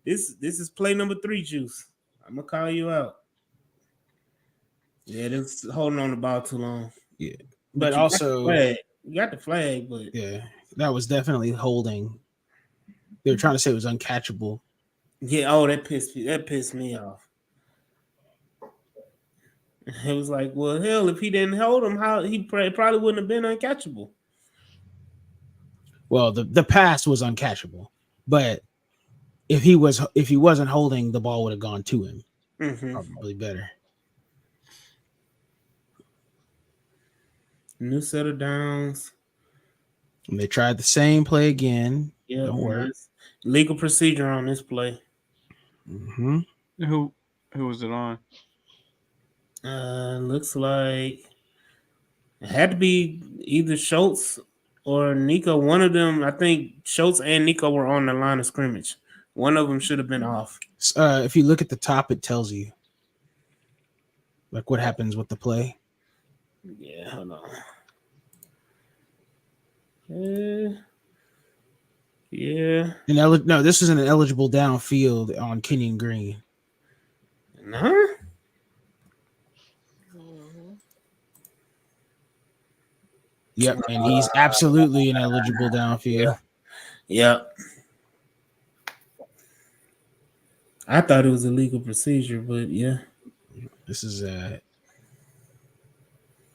This is play number 3, Juice. I'm gonna call you out. Yeah, this holding on the ball too long. Yeah, But but also, you got the flag, but yeah, that was definitely holding. They were trying to say it was uncatchable. yeah, oh, that pissed me off. It was like, well, hell, if he didn't hold him, how he probably wouldn't have been uncatchable. Well, the pass was uncatchable, but if he wasn't holding, the ball would have gone to him. Mm-hmm. Probably better. New set of downs. And they tried the same play again. Yeah, Don't worry. nice. Legal procedure on this play. Mm-hmm. Who was it on? Looks like it had to be either Schultz or Nico. One of them, I think Schultz and Nico were on the line of scrimmage. One of them should have been off. If you look at the top, it tells you like what happens with the play. Yeah, hold on. Yeah. And no, this is an eligible downfield on Kenyon Green. Nah. Yep, and he's absolutely an eligible downfield. Yep. I thought it was a legal procedure, but yeah. This is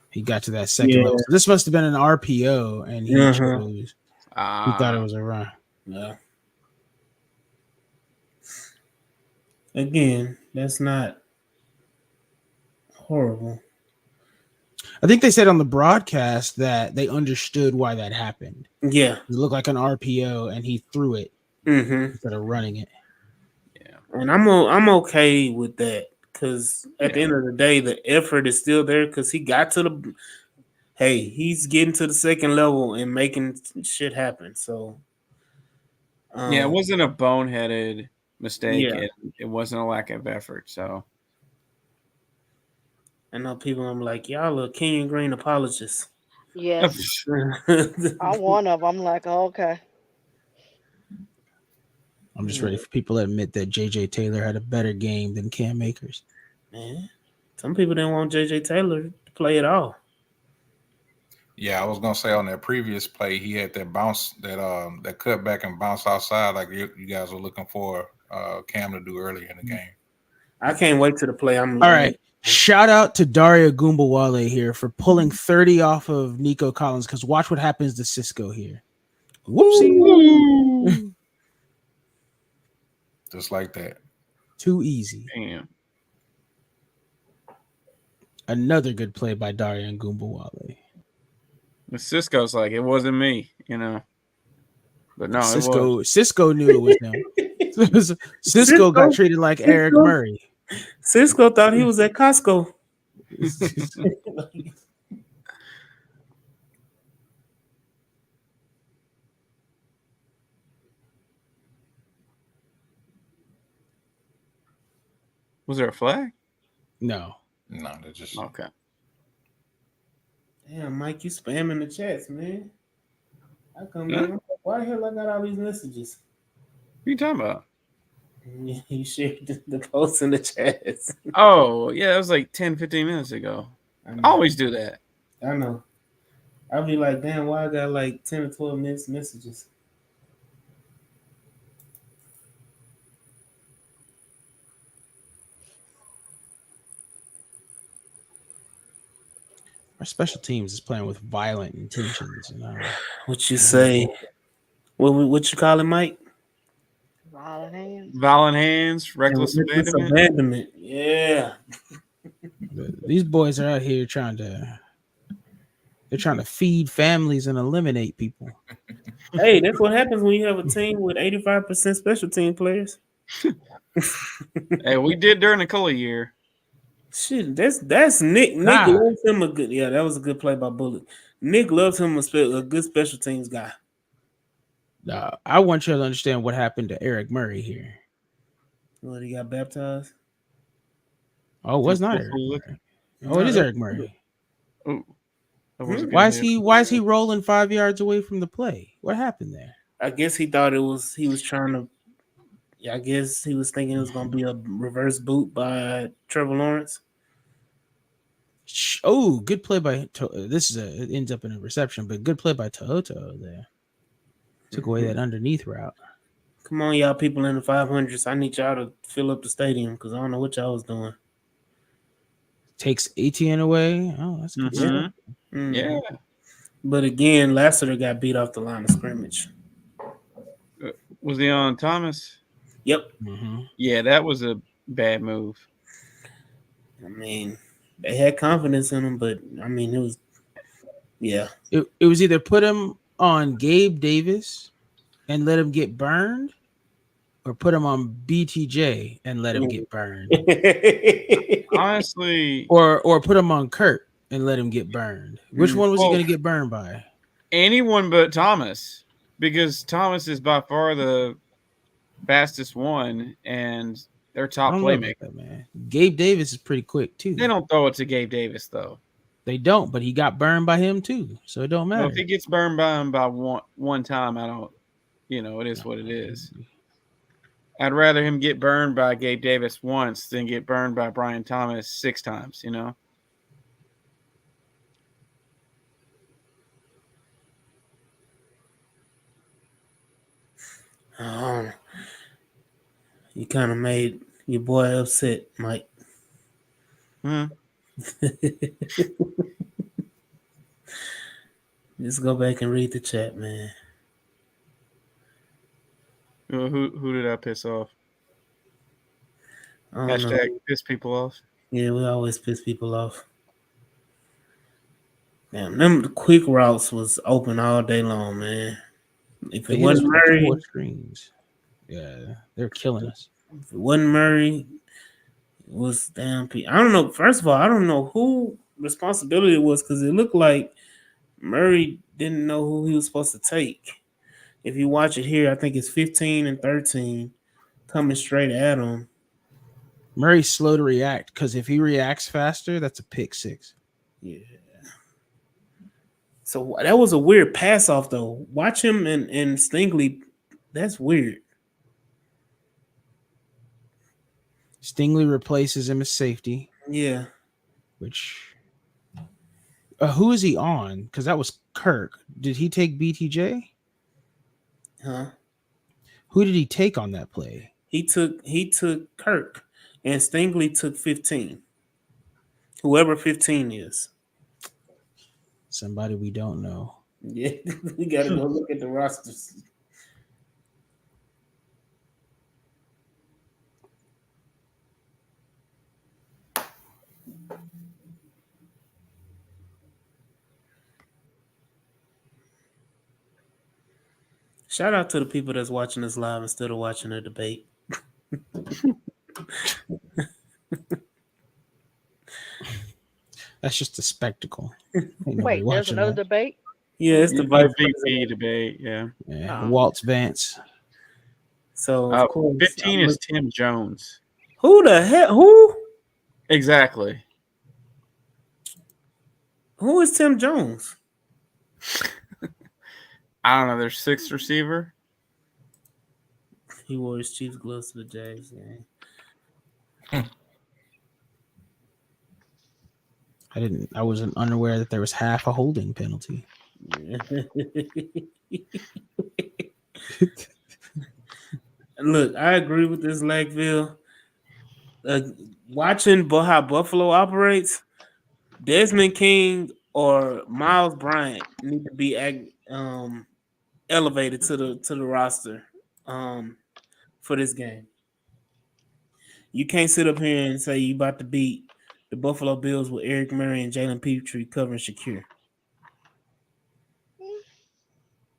he got to that second level. So this must have been an RPO, and he chose. He thought it was a run. Yeah. Again, that's not horrible. I think they said on the broadcast that they understood why that happened. Yeah. It looked like an RPO, and he threw it instead of running it. Yeah. And I'm okay with that because at the end of the day, the effort is still there because he got to the. Hey, he's getting to the second level and making shit happen. So. Yeah, it wasn't a boneheaded mistake. Yeah. It wasn't a lack of effort. So. I know people. I'm like, y'all are Kenyon Green apologists. Yes. I'm one of them. I'm like, okay. I'm just ready for people to admit that JJ Taylor had a better game than Cam Akers. Man, some people didn't want JJ Taylor to play at all. Yeah, I was gonna say on that previous play, he had that bounce, that cut back and bounce outside, like you guys were looking for Cam to do earlier in the game. I can't wait to the play. All right. Shout out to Daria Gumbawale here for pulling 30 off of Nico Collins, because watch what happens to Cisco here. Whoopsie. Just like that. Too easy. Damn. Another good play by Daria Gumbawale. The Cisco's like, it wasn't me, you know. But no, Cisco knew it was him. Cisco got treated like Eric Murray. Cisco thought he was at Costco. Was there a flag? No, they're just okay. Damn, Mike, you spamming the chats, man. I come in. Why the hell I got all these messages? What are you talking about? You shared the post in the chats. Oh, yeah, it was like 10, 15 minutes ago. I always do that. I know. I'll be like, damn, why I got like 10 or 12 messages? our special teams is playing with violent intentions. What you say? What you call it, Mike? Violent hands, reckless abandonment. Yeah. These boys are out here trying to feed families and eliminate people. Hey, that's what happens when you have a team with 85% special team players. Hey, we did during the Cully year. Shit, that's Nick. Nick loves him a good. Yeah, that was a good play by Bullock. Nick loves him a good special teams guy. I want you to understand what happened to Eric Murray here. What, he got baptized? Oh, it was not Eric Murray. Oh, it is Eric Murray. Oh, why is he rolling 5 yards away from the play? What happened there? I guess he thought he was trying to I guess he was thinking it was going to be a reverse boot by Trevor Lawrence. Oh, good play by this is it ends up in a reception, but good play by Tohoto there. Took away that underneath route. Come on, y'all people in the 500s. I need y'all to fill up the stadium because I don't know what y'all was doing. Takes ATN away. Oh, that's good stuff. Yeah. But again, Lassiter got beat off the line of scrimmage. Was he on Thomas? Yep. Yeah, that was a bad move. I mean, they had confidence in him, but I mean, it was, yeah. It was either put him on Gabe Davis and let him get burned, or put him on BTJ and let him get burned. Honestly, or put him on Kurt and let him get burned. Which one was he going to get burned by? Anyone but Thomas, because Thomas is by far the fastest one and their top playmaker. That, man. Gabe Davis is pretty quick too. They don't throw it to Gabe Davis though. They don't, but he got burned by him too, so it don't matter. Well, if he gets burned by him by one time, I don't. It is what it is. I'd rather him get burned by Gabe Davis once than get burned by Brian Thomas 6 times. You kind of made your boy upset, Mike. Just go back and read the chat, man. Who did I piss off? Hashtag piss people off. Yeah, we always piss people off. Damn, them quick routes was open all day long, man. If it wasn't Murray, 4 screens. Yeah, they're killing us. If it wasn't Murray, it was damn. I don't know. First of all, I don't know who responsibility it was because it looked like Murray didn't know who he was supposed to take. If you watch it here, I think it's 15 and 13 coming straight at him. Murray's slow to react because if he reacts faster, that's a pick 6. Yeah. So that was a weird pass off though. Watch him and Stingley. That's weird. Stingley replaces him as safety. Yeah. Which who is he on? Because that was Kirk. Did he take BTJ? Huh? Who did he take on that play? He took Kirk, and Stingley took 15. Whoever 15 is. Somebody we don't know. Yeah, we gotta go look at the rosters. Shout out to the people that's watching us live instead of watching the debate. That's just a spectacle. Wait, there's another debate? Yeah, it's the VP debate. Yeah. Waltz Vance. So of course, 15 is Tim Jones. Who the hell? Who? Exactly. Who is Tim Jones? I don't know. Their 6th receiver. He wore his Chiefs gloves to the Jags game. I wasn't unaware that there was half a holding penalty. Look, I agree with this Lakeville. Watching how Buffalo operates, Desmond King or Miles Bryant need to be elevated to the roster for this game. You can't sit up here and say you about to beat the Buffalo Bills with Eric Murray and Jalen Petrie covering Shakir.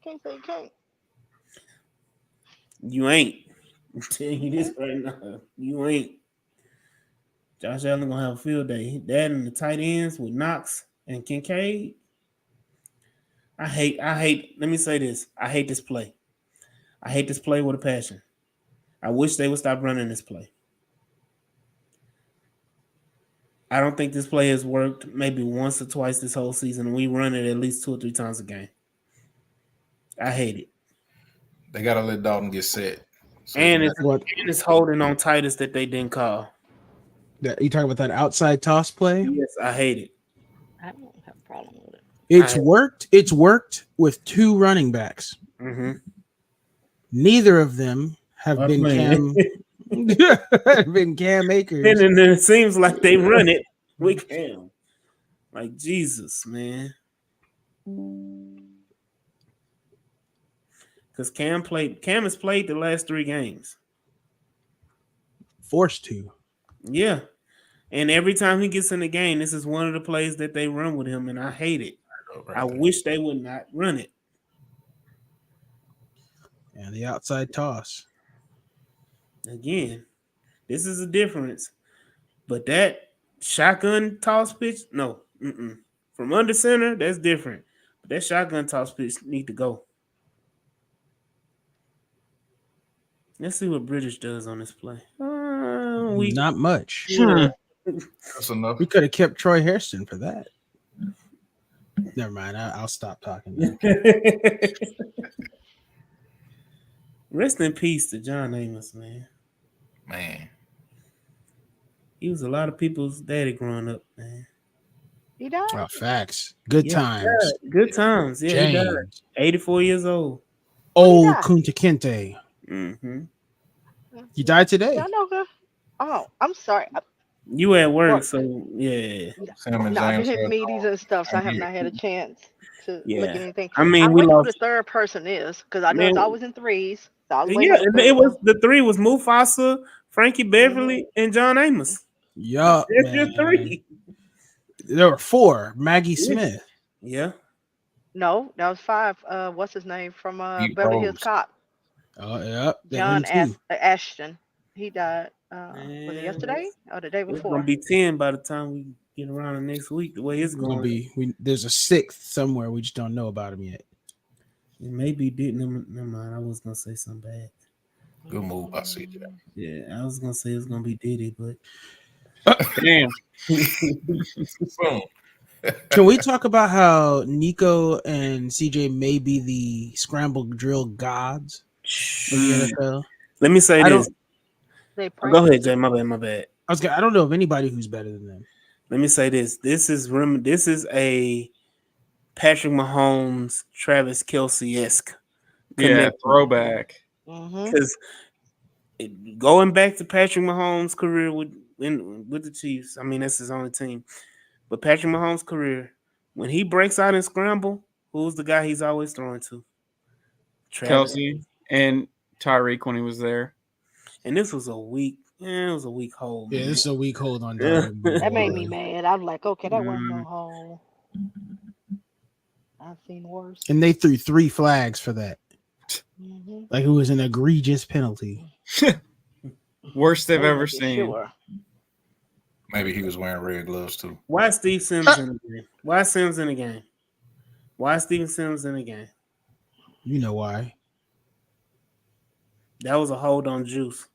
Can't say you can't. You ain't. I'm telling you this right now. You ain't. Josh Allen gonna have a field day. That and the tight ends with Knox and Kincaid. I hate. Let me say this. I hate this play. I hate this play with a passion. I wish they would stop running this play. I don't think this play has worked maybe once or twice this whole season. We run it at least 2 or 3 times a game. I hate it. They gotta let Dalton get set. And it's holding on Titus that they didn't call. You talking about that outside toss play? Yes, I hate it. I don't have a problem with it. It's worked. It's worked with 2 running backs. Mm-hmm. Neither of them have been Cam. been Cam Akers. And then it seems like they run it with Cam. Like Jesus, man. Because Cam has played the last 3 games. Forced to. Yeah. And every time he gets in the game, this is one of the plays that they run with him, and I hate it. I wish they would not run it. And the outside toss. Again, this is a difference. But that shotgun toss pitch, no. From under center, that's different. But that shotgun toss pitch need to go. Let's see what British does on this play. Not much. Yeah. That's enough. We could have kept Troy Hairston for that. Never mind. I'll stop talking now. Rest in peace to John Amos, man. He was a lot of people's daddy growing up, man. He died. Oh, facts. Good times. Good times. Yeah, he died. 84 years old. Old Kunta Kinte. Mm-hmm. He died today. I know her. Oh, I'm sorry. You at work, so yeah. Sam and No, I've been James hitting had meetings and stuff, so I have not had a chance to look at anything. I mean, I we wonder who lost. the third person is because I know it's always in threes. So I was Yeah, and it was the 3 was Mufasa, Frankie Beverly, and John Amos. Yup, There's man. your 3. There were 4. Maggie Smith. Yeah. No, that was 5. What's his name from Beverly Hills Cop? Oh, yeah. John Ashton. He died. Was it yesterday or the day before? It's gonna be 10 by the time we get around the next week. The way it's going, there's a 6th somewhere. We just don't know about him yet. It maybe didn't. Never mind. I was gonna say something bad. Good move. I see that. Yeah, I was gonna say it's gonna be Diddy, but damn. Can we talk about how Nico and CJ may be the scramble drill gods in the NFL? Let me say this. Go ahead, Jay. My bad. I don't know of anybody who's better than them. Let me say this. This is a Patrick Mahomes, Travis Kelce-esque. Throwback. Because going back to Patrick Mahomes' career with the Chiefs, I mean that's his only team. But Patrick Mahomes' career, when he breaks out in scramble, who's the guy he's always throwing to? Travis Kelce and Tyreek when he was there. And this was a weak hold. Yeah, man. this is a weak hold on Tyreek. That made me mad. I'm like, okay, that wasn't no hold. I've seen worse. And they threw 3 flags for that. Like it was an egregious penalty. Worst they've ever seen. Sure. Maybe he was wearing red gloves too. Why is Steve Sims in the game? Why is Sims in the game? Why is Steven Sims in the game? You know why. That was a hold on Juice.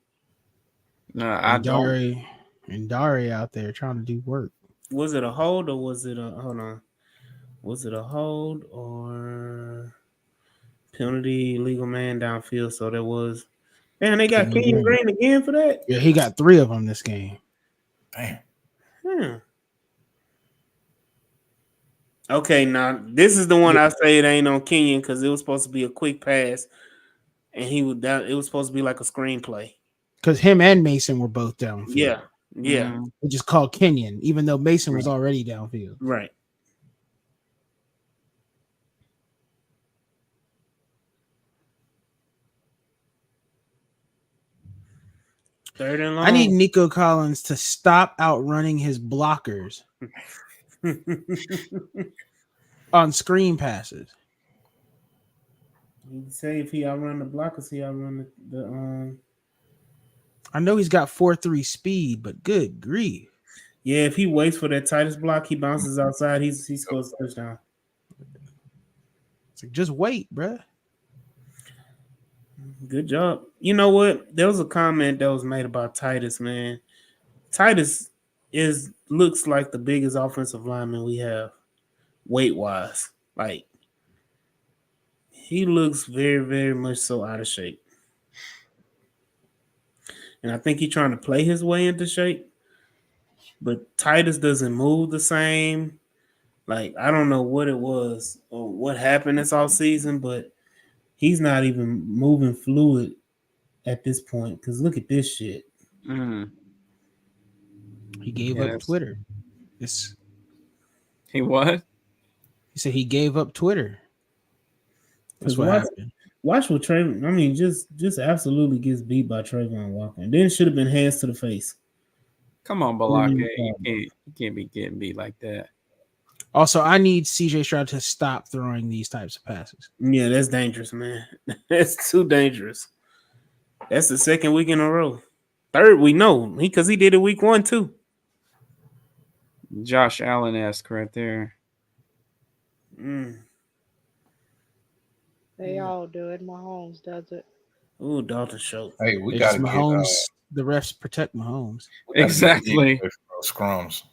No, I don't. And Dari out there trying to do work. Was it a hold or was it a hold on? Was it a hold or penalty, legal man downfield? So there was. Man, they got Kenyon Green again for that? Yeah, he got 3 of them this game. Damn. Okay, now this is the one I say it ain't on Kenyon because it was supposed to be a quick pass, and it was supposed to be like a screenplay. Because him and Mason were both downfield. Yeah. They just called Kenyon, even though Mason was already downfield. Right. Third and long. I need Nico Collins to stop outrunning his blockers on screen passes. You say if he outrun the blockers, he outrun the I know he's got 4.3 speed, but good grief. Yeah, if he waits for that tightest block, he bounces outside. He scores a touchdown. It's like, just wait, bruh. Good job. You know what? There was a comment that was made about Titus, man. Titus looks like the biggest offensive lineman we have, weight-wise. Like, he looks very, very much so out of shape. and I think he's trying to play his way into shape. But Titus doesn't move the same. Like, I don't know what it was or what happened this off season, but he's not even moving fluid at this point. Because look at this shit. He gave up Twitter. This He what? He said he gave up Twitter. That's what happened. Watch what Trayvon. I mean, just absolutely gets beat by Trayvon Walker. And then it should have been hands to the face. Come on, Balake. You can't be getting beat like that. Also, I need CJ Stroud to stop throwing these types of passes. Yeah, that's dangerous, man. That's too dangerous. That's the second week in a row. Third, we know because he did it week 1 too. Josh Allen-esque right there. They all do it. Mahomes does it. Ooh, Dalton Schultz. Hey, we got to get Mahomes. The refs protect Mahomes. Exactly. Scrums.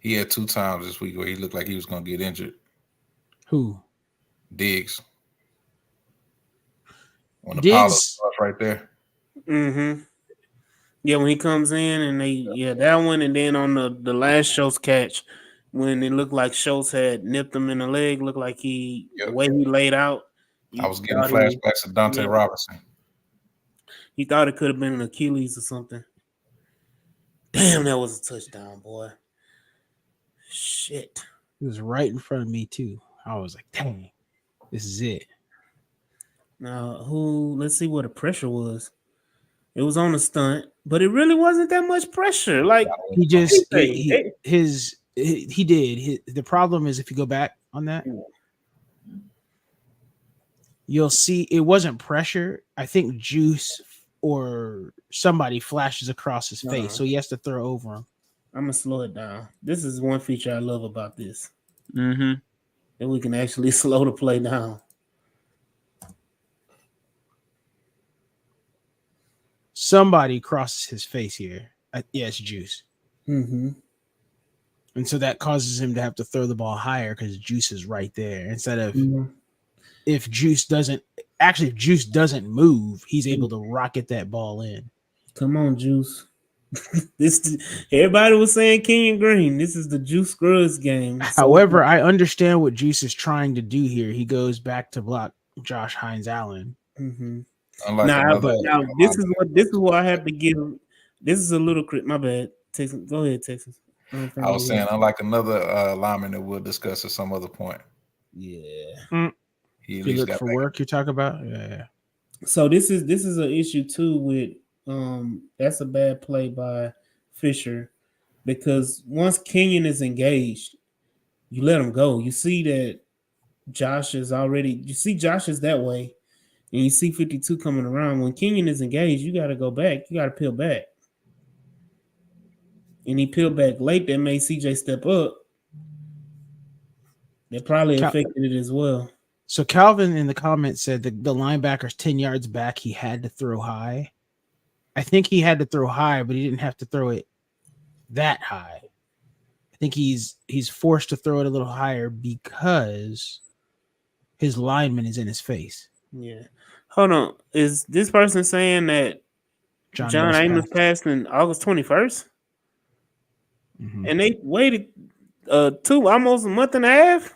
He had 2 times this week where he looked like he was going to get injured. Who? Diggs. When the Diggs right there. Mm-hmm. Yeah, when he comes in and that one, and then on the last Schultz catch, when it looked like Schultz had nipped him in the leg, looked like the way he laid out. I was getting flashbacks of Dante Robinson. He thought it could have been an Achilles or something. Damn, that was a touchdown, boy. Shit. He was right in front of me too. I was like, dang, this is it. Now, let's see what the pressure was. It was on a stunt, but it really wasn't that much pressure. Like, he just he did. The problem is if you go back on that, you'll see it wasn't pressure. I think Juice or somebody flashes across his face, so he has to throw over him. I'm gonna slow it down. This is one feature I love about this. Mm-hmm. That we can actually slow the play down. Somebody crosses his face here. It's Juice. Mm-hmm. And so that causes him to have to throw the ball higher because Juice is right there. Instead of if Juice doesn't move, he's able to rocket that ball in. Come on, Juice. Everybody was saying Kenyon Green. This is the Juice Scruggs game. However, I understand what Juice is trying to do here. He goes back to block Josh Hines-Allen. Mm-hmm. Now, this is what I have to give. This is a little my bad. Texas, go ahead, Texas. I was saying, unlike another lineman that we'll discuss at some other point. Yeah. He look for work. You talk about, yeah. So this is an issue too with that's a bad play by Fisher because once Kenyon is engaged, you let him go. You see that Josh is that way. And you see 52 coming around. When Kenyon is engaged, you got to go back. You got to peel back. And he peeled back late. That made CJ step up. That probably affected it as well. So Calvin in the comments said that the linebacker's 10 yards back. He had to throw high. I think he had to throw high, but he didn't have to throw it that high. I think he's forced to throw it a little higher because his lineman is in his face. Yeah. Hold on. Is this person saying that John Amos passed in August 21st? Mm-hmm. And they waited almost a month and a half?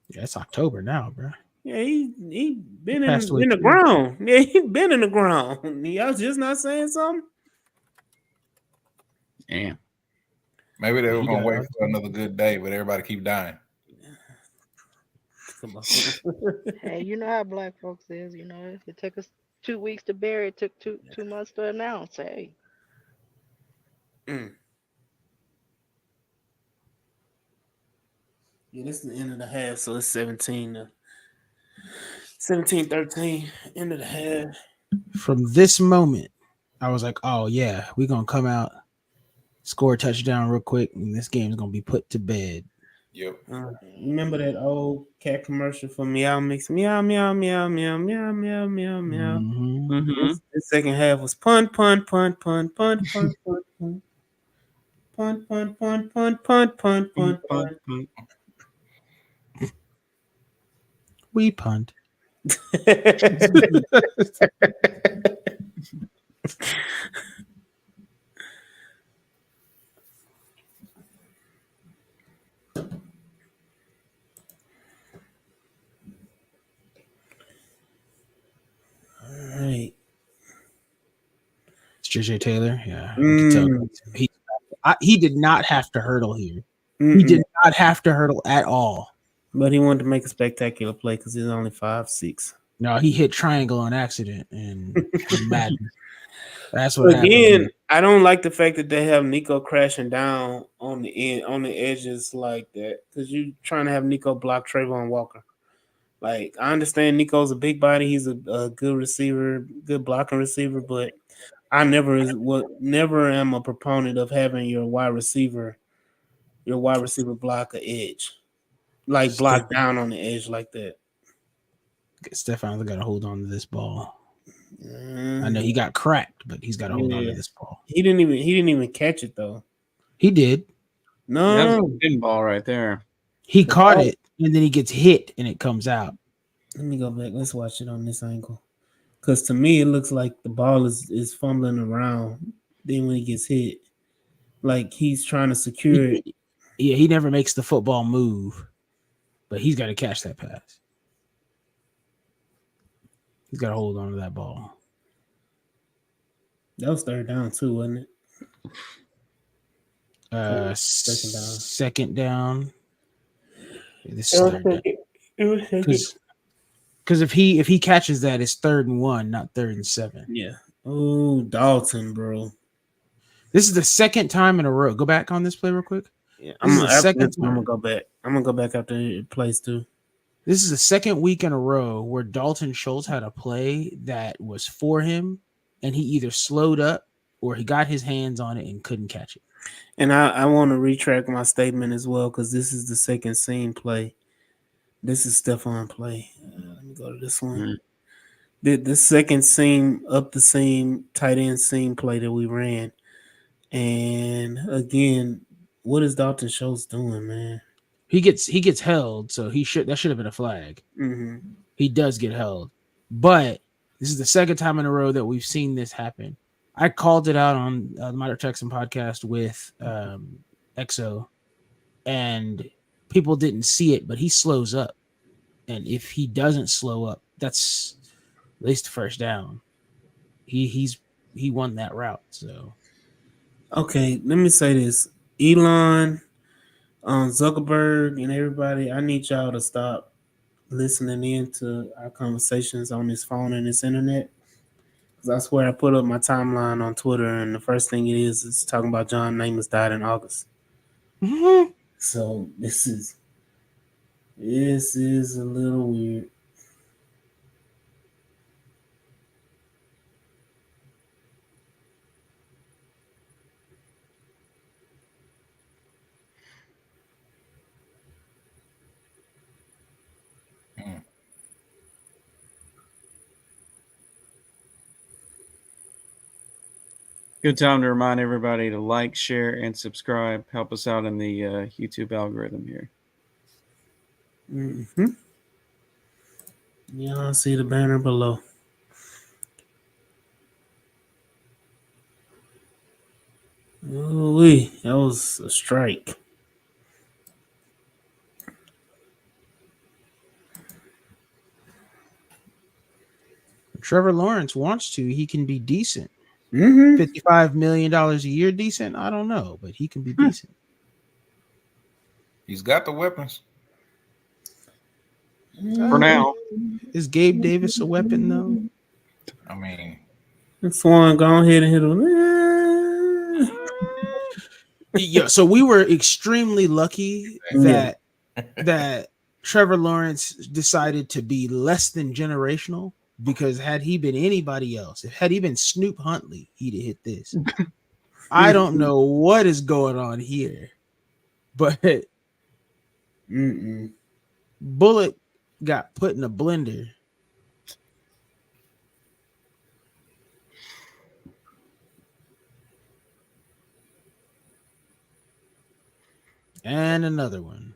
Yeah, it's October now, bro. Yeah, he been in the ground. Yeah, he been in the ground. Y'all just not saying something? Damn. Maybe they were gonna wait for another good day, but everybody keep dying. Hey, you know how black folks is. You know, it took us 2 weeks to bury. It took two months to announce. Hey. Yeah, this is the end of the half, so it's 17-13, end of the half. From this moment, I was like, oh, yeah, we're going to come out, score a touchdown real quick, and this game's going to be put to bed. Yep. Remember that old cat commercial for Meow Mix? Meow, meow, meow, meow, meow, meow, meow, meow. Mm-hmm. The second half was punt, punt, punt, punt, punt, punt, punt, punt. Punt, punt, punt, punt, punt, punt, punt, punt. We punt. All right. It's JJ Taylor. Yeah, you can tell he did not have to hurdle here. He did not have to hurdle at all. But he wanted to make a spectacular play because he's only 5'6". No, he hit triangle on accident and mad. That's what happened. Again, I don't like the fact that they have Nico crashing down on the edges like that because you're trying to have Nico block Trayvon Walker. Like I understand Nico's a big body, he's a good receiver, good blocking receiver, but I never am a proponent of having your wide receiver block a edge, like block down on the edge like that. Stefan's got to hold on to this ball. I know he got cracked, but he's got to hold on to this ball. He didn't even catch it though. He did. No, that's a pin ball right there. He caught it and then he gets hit and it comes out. Let me go back. Let's watch it on this angle. Because to me, it looks like the ball is fumbling around. Then when he gets hit, like he's trying to secure it. Yeah, he never makes the football move, but he's got to catch that pass. He's got to hold on to that ball. That was third down too, wasn't it? Second down. This is third down. Because if he catches that, it's 3rd and 1, not 3rd and 7. Yeah. Oh, Dalton, bro. This is the second time in a row. Go back on this play real quick. Yeah, I'm gonna go back. I'm gonna go back after it plays too. This is the second week in a row where Dalton Schultz had a play that was for him, and he either slowed up or he got his hands on it and couldn't catch it. And I want to retract my statement as well because this is the second seam play. This is Stephon play. Let me go to this one. The second seam up the seam tight end seam play that we ran, and again, what is Dalton Schultz doing, man? He gets held, so that should have been a flag. Mm-hmm. He does get held, but this is the second time in a row that we've seen this happen. I called it out on the Modern Texan podcast with EXO, and people didn't see it, but he slows up, and if he doesn't slow up, that's at least a first down. He won that route. So okay, let me say this, Elon, Zuckerberg, and everybody. I need y'all to stop listening in to our conversations on this phone and this internet. Because I swear I put up my timeline on Twitter, and the first thing it is talking about John Namath died in August. Mm-hmm. So this is a little weird. Good time to remind everybody to like, share, and subscribe. Help us out in the YouTube algorithm here. Mm-hmm. Y'all see the banner below. Ooh, that was a strike. Trevor Lawrence wants to. He can be decent. Mm-hmm. $55 million a year decent? I don't know, but he can be decent. He's got the weapons. For now. Is Gabe Davis a weapon, though? I mean, Swan, go ahead and hit him. Yeah, so we were extremely lucky that Trevor Lawrence decided to be less than generational, because had he been anybody else, had he been Snoop Huntley, he'd have hit this. I don't know what is going on here, but Bullet got put in a blender. And another one.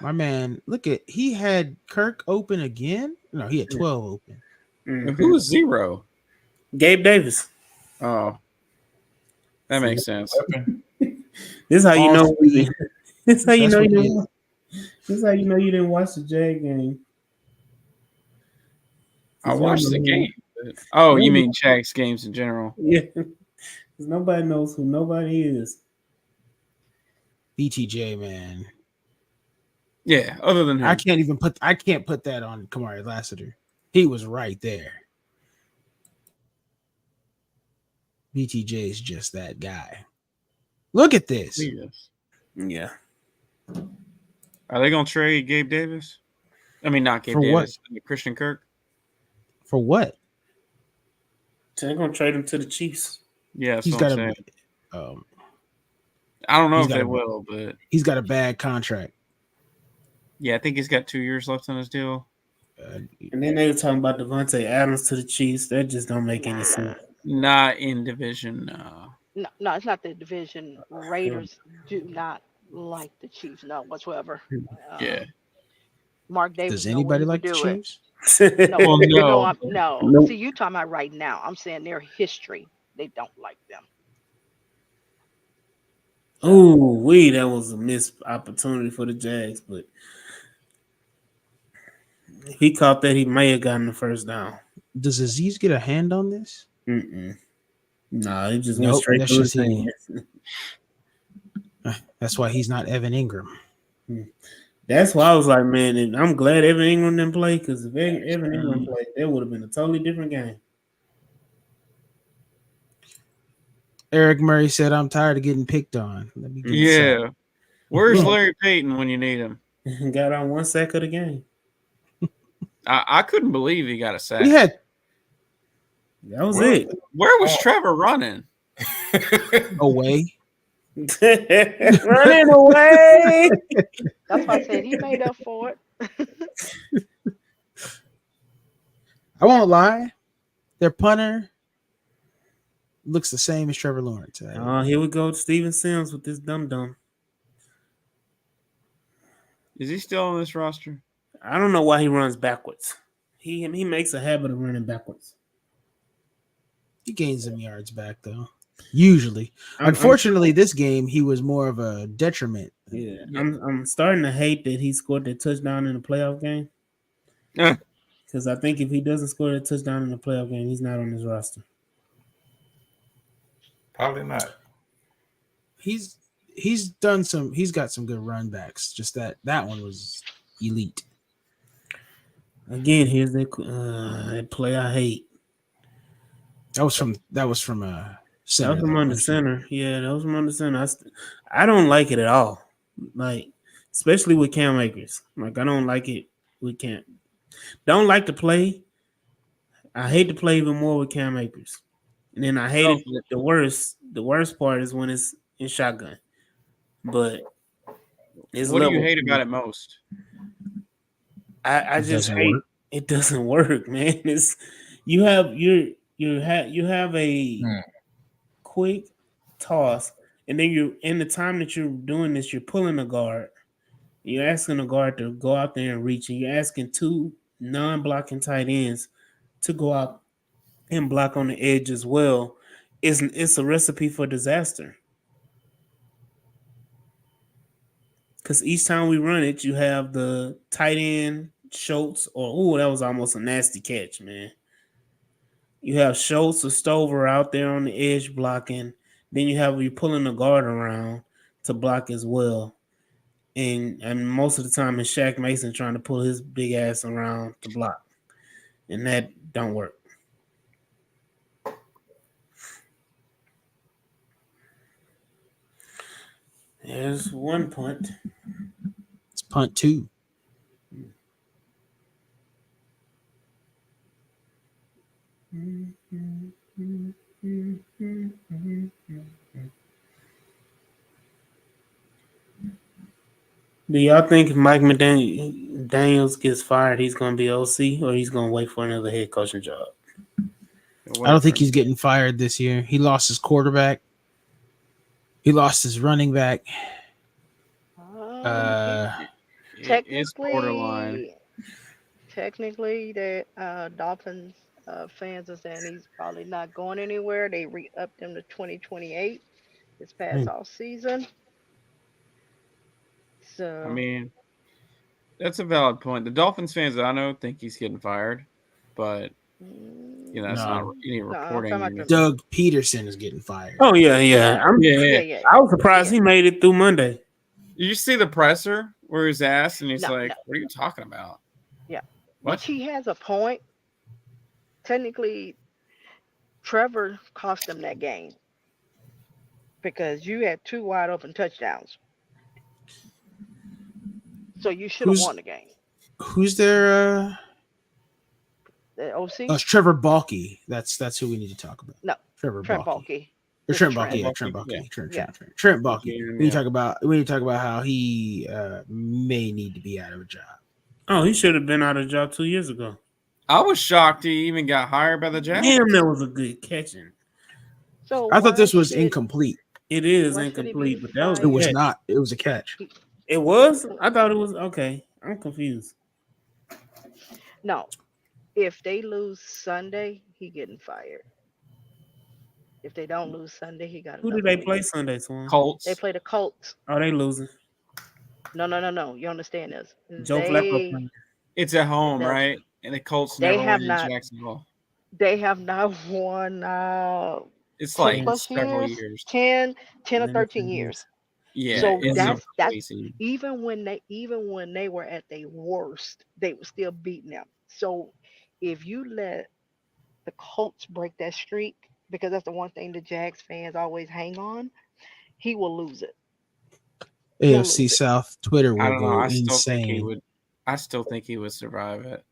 My man, he had Kirk open again. No, he had 12 open. Who was 0? Gabe Davis. Oh, that makes sense. This is how you All know. speed. This is how you That's know what you it didn't. This is how you know you didn't watch the Jag game. I watched the game. Oh, you mean Jags games in general? Yeah, because nobody knows who nobody is. BTJ, man. Yeah, other than him. I can't put that on Kamari Lassiter. He was right there. BTJ is just that guy. Look at this. Yeah. Are they gonna trade Gabe Davis? I mean, not Gabe For Davis. Christian Kirk. For what? So they're gonna trade him to the Chiefs. Yeah, that's He's what got I'm a. saying. I don't know he's if got they a- will, but He's got a bad contract. yeah, I think he's got 2 years left on his deal. And then they were talking about Devontae Adams to the Chiefs. That just don't make any sense. Not in division. No, it's not the division. Raiders do not like the Chiefs, no whatsoever. Yeah. Mark Davis. Does anybody like the do Chiefs? No, Well, no. no. Nope. See, you talking about right now. I'm saying their history. They don't like them. Oh, that was a missed opportunity for the Jags, but if he caught that, he may have gotten the first down. Does Aziz get a hand on this? Nah, he just went straight that's through just his him. hands. That's why he's not Evan Ingram. That's why I was like, man, and I'm glad Evan Ingram didn't play, because if Evan Ingram played, that would have been a totally different game. Eric Murray said, "I'm tired of getting picked on." Let me get Yeah. Where's Larry Payton when you need him? Got on 1 sack of the game. I couldn't believe he got a sack. We had That was it. Where was Trevor running? away. Running away. That's why I said he made up for it. I won't lie. Their punter looks the same as Trevor Lawrence. Here we go, Steven Sims with this dum-dum. Is he still on this roster? I don't know why he runs backwards. He makes a habit of running backwards. He gains some yards back, though. Usually. Unfortunately, this game, he was more of a detriment. Yeah. I'm starting to hate that he scored that touchdown in the playoff game. Because I think if he doesn't score that touchdown in the playoff game, he's not on his roster. Probably not. He's got some good run backs. Just that one was elite. Again, here's that play I hate. That was from center. That was from under center. Yeah, that was from under center. I don't like it at all. Like, especially with Cam Akers. Like, I don't like it with Cam. Don't like to play. I hate to play even more with Cam Akers. And then I hate it. The worst part is when it's in shotgun. But what do you hate about it most? I just hate it doesn't work, man. You have a quick toss, and then you're in the time that you're doing this, you're pulling a guard. You're asking the guard to go out there and reach, and you're asking 2 non-blocking tight ends to go out and block on the edge as well. It's a recipe for disaster. Because each time we run it, you have the tight end Schultz, that was almost a nasty catch, man. You have Schultz or Stover out there on the edge blocking. Then you're pulling the guard around to block as well. And most of the time it's Shaq Mason trying to pull his big ass around to block. And that don't work. There's one punt. It's punt 2. Do y'all think if Mike McDaniels gets fired, he's going to be OC, or he's going to wait for another head coaching job? I don't think he's getting fired this year. He lost his quarterback. He lost his running back. It's borderline. Technically, the Dolphins fans are saying he's probably not going anywhere. They re-upped him to 2028 this past off season. I So, mean, that's a valid point. The Dolphins fans that I know think he's getting fired, but that's not any no, I'm talking reporting. about the Doug Peterson is getting fired. Oh yeah. yeah. I was surprised he made it through Monday. Did you see the presser where he's asked and he's No, like, no. "What are you talking about?" Yeah, What? which he has a point. Technically, Trevor cost them that game because you had two wide open touchdowns. So you should have won the game. Who's their The OC? Oh, it's Trevor Balky. That's who we need to talk about. No, Trevor Trent Balky. Balky. Or It's Trent Balky. Trent. Trent Balky. Yeah. Trent Balky. Yeah. We need to talk about how he may need to be out of a job. Oh, he should have been out of a job 2 years ago. I was shocked he even got hired by the Jags. Damn, that was a good catching. So I thought this was incomplete. It is Why should he incomplete, be but that was It was catch. not. It was a catch. It was? I thought it was okay. I'm confused. No, if they lose Sunday, he getting fired. If they don't lose Sunday, he got. Who did they play Sunday, Swan? Colts. They play the Colts. Oh, they losing. No. You understand this? Joe Flacco playing. It's at home, That's- right? And the Colts They never have win not- in Jacksonville. They have not won It's 10 like plus several years, years. 10 or 13 years. Yeah, So it's that's crazy. even when they were at their worst, they were still beating them. So if you let the Colts break that streak, because that's the one thing the Jags fans always hang on, he will lose it. AFC South Twitter I will don't know. go I still think he insane. would. I still think he would survive it.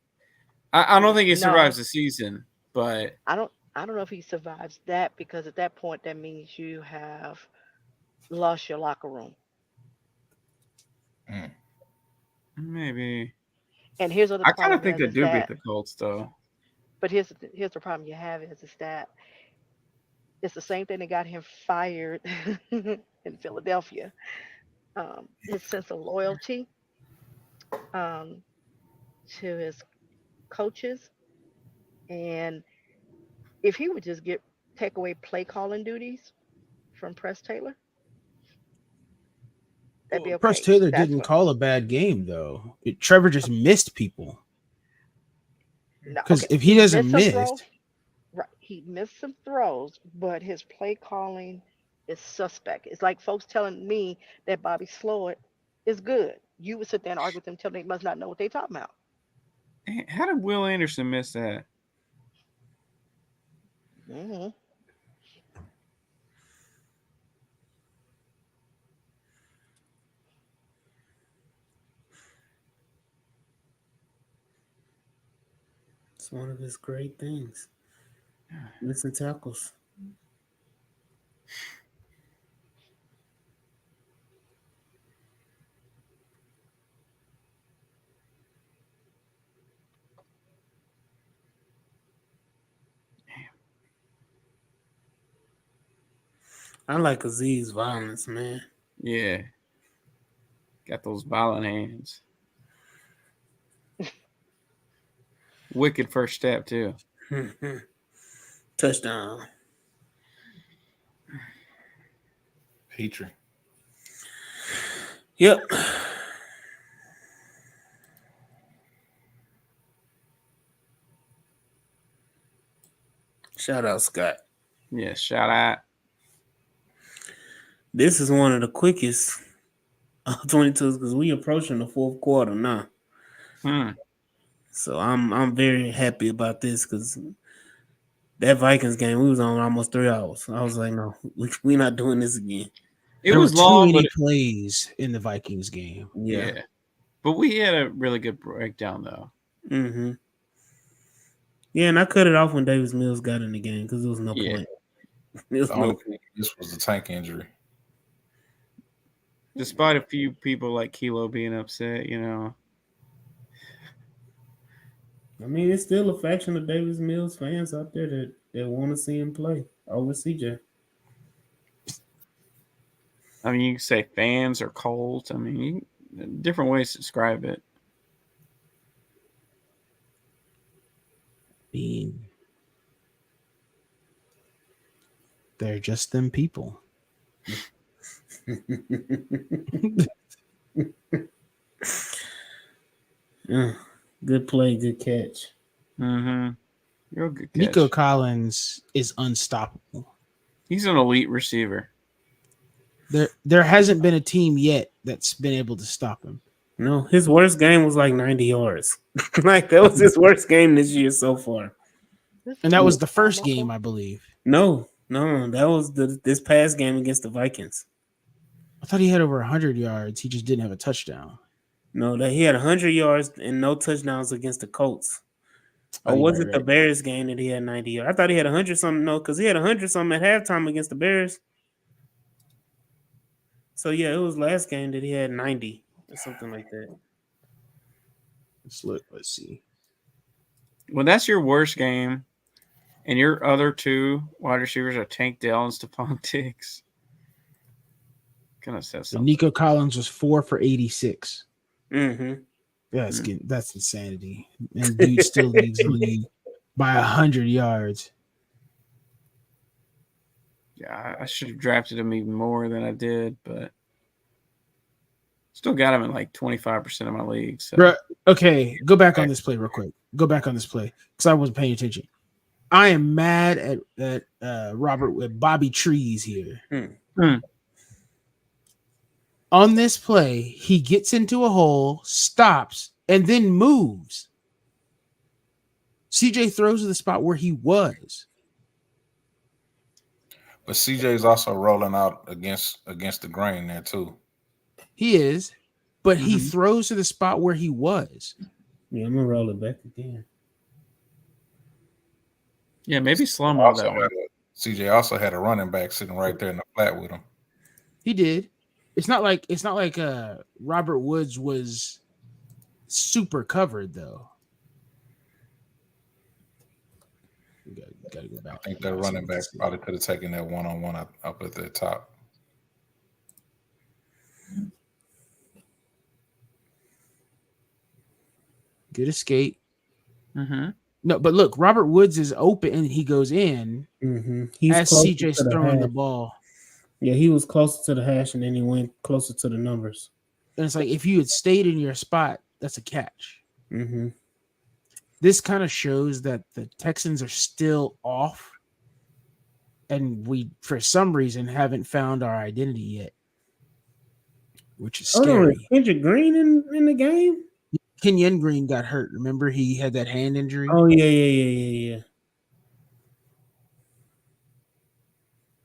I don't think he survives the season, but I don't know if he survives that, because at that point that means you have lost your locker room. maybe. And here's what the I kind problem of think they is do that, beat the Colts, though. but here's the problem you have is that it's the same thing that got him fired in Philadelphia. His sense of loyalty to his coaches, and if he would just take away play calling duties from Press Taylor, that'd be okay. Press Taylor That's didn't what- call a bad game though. Trevor just missed people. No, Because okay, if he doesn't missed some miss, throws. Right, he missed some throws, but his play calling is suspect. It's like folks telling me that Bobby Sloyd is good. You would sit there and argue with them, tell them they must not know what they're talking about. How did Will Anderson miss that? Mm-hmm. It's one of his great things. Missing tackles. I like Aziz violence, man. Yeah. Got those violent hands. Wicked first step, too. Touchdown. Petrie. Yep. Shout out, Scott. Yeah, shout out. This is one of the quickest 22s because we approaching the fourth quarter now. So I'm very happy about this because that Vikings game, we was on almost 3 hours. I was like, no, we not doing this again. It was long, too but many plays in the Vikings game. yeah. But we had a really good breakdown, though. Mm-hmm. Yeah, and I cut it off when Davis Mills got in the game because there was no point. The only thing, this was the tank injury. Despite a few people like Kilo being upset, you know. I mean, it's still a faction of Davis Mills fans out there that want to see him play over CJ. I mean, you can say fans or Colts. I mean, different ways to describe it. Being they're just them people. Good play, good catch. Mm-hmm. Real good catch. Nico Collins is unstoppable. He's an elite receiver. There hasn't been a team yet that's been able to stop him. No, his worst game was like 90 yards. Like that was his worst game this year so far. And that was the first game, I believe. No, that was this past game against the Vikings. I thought he had over 100 yards. He just didn't have a touchdown. No, that he had 100 yards and no touchdowns against the Colts. Or was it the Bears game that he had 90 yards? I thought he had 100 something. No, because he had 100 something at halftime against the Bears. So yeah, it was last game that he had 90 or something like that. Let's see. Well, that's your worst game, and your other two wide receivers are Tank Dell and Stephon Diggs. Kind of says something. Nico Collins was 4 for 86. Mm-hmm. Yeah, that's insanity. And dude still leads the league by 100 yards. Yeah, I should have drafted him even more than I did, but still got him in like 25% of my leagues. So. Bruh, okay, go back on this play real quick. Go back on this play because I wasn't paying attention. I am mad at Robert with Bobby Trees here. On this play, he gets into a hole, stops, and then moves. CJ throws to the spot where he was. But CJ's also rolling out against the grain there too. He is, but he throws to the spot where he was. Yeah, I'm gonna roll it back again. Yeah, maybe slow mo that one. CJ also had a running back sitting right there in the flat with him. He did. It's not like Robert Woods was super covered though. Gotta go back. I think that running back probably could have taken that one-on-one up at the top. Good escape. Mm-hmm. No, but look, Robert Woods is open and he goes in as CJ's throwing the ball. Yeah, he was closer to the hash and then he went closer to the numbers. And it's like if you had stayed in your spot, that's a catch. Mm-hmm. This kind of shows that the Texans are still off, and we, for some reason, haven't found our identity yet, which is scary. Kendrick Green in the game? Kenyon Green got hurt. Remember, he had that hand injury. Oh yeah.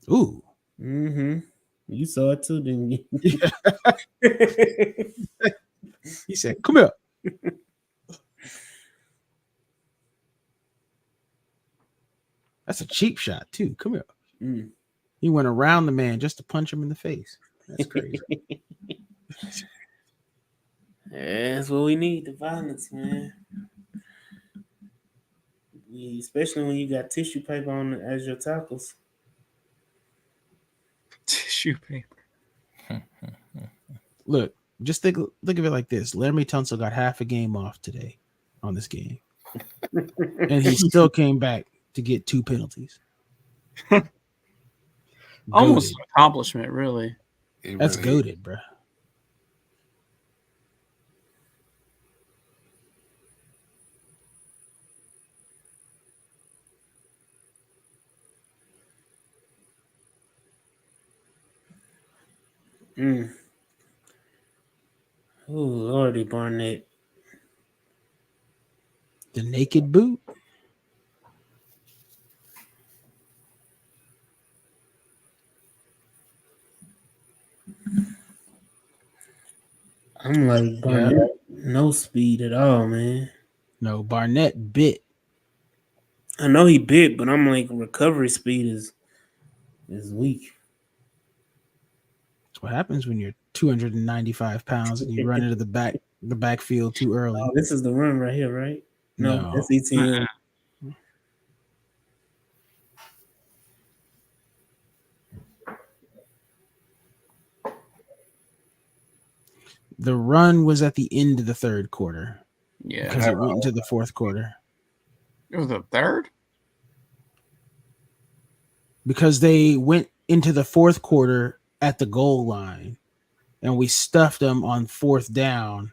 Ooh. Mm-hmm. You saw it too, didn't you? He said, "Come here." That's a cheap shot too. Come here. He went around the man just to punch him in the face. That's crazy. That's what we need, the violence, man. Especially when you got tissue paper on as your tackles. Tissue paper. Look, just think of it like this. Laramie Tunsil got half a game off today on this game. And he still came back to get 2 penalties. Almost an accomplishment, really. That's goated, bro. Oh, Lordy Barnett. The naked boot. I'm like, Barnett, no speed at all, man. No, Barnett bit. I know he bit, but I'm like, recovery speed is weak. That's what happens when you're 295 pounds and you run into the backfield too early. Oh, this is the run right here, right? No. That's ETN. The run was at the end of the third quarter Yeah, because it went into the fourth quarter. it was the third. Because they went into the fourth quarter at the goal line, and we stuffed them on fourth down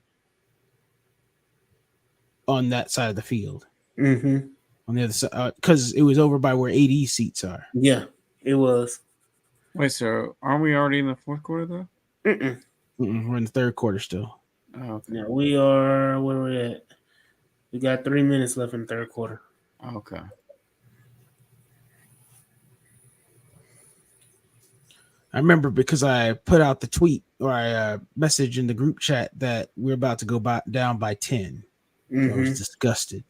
on that side of the field. Mm-hmm. On the other side, because it was over by where AD seats are. Yeah, it was. Wait, so aren't we already in the fourth quarter though? Mm-mm. We're in the third quarter still. Oh, okay. Yeah, we are where we're at. We got 3 minutes left in the third quarter. Okay. I remember because I put out the tweet or I messaged in the group chat that we're about to go down by 10. So I was disgusted.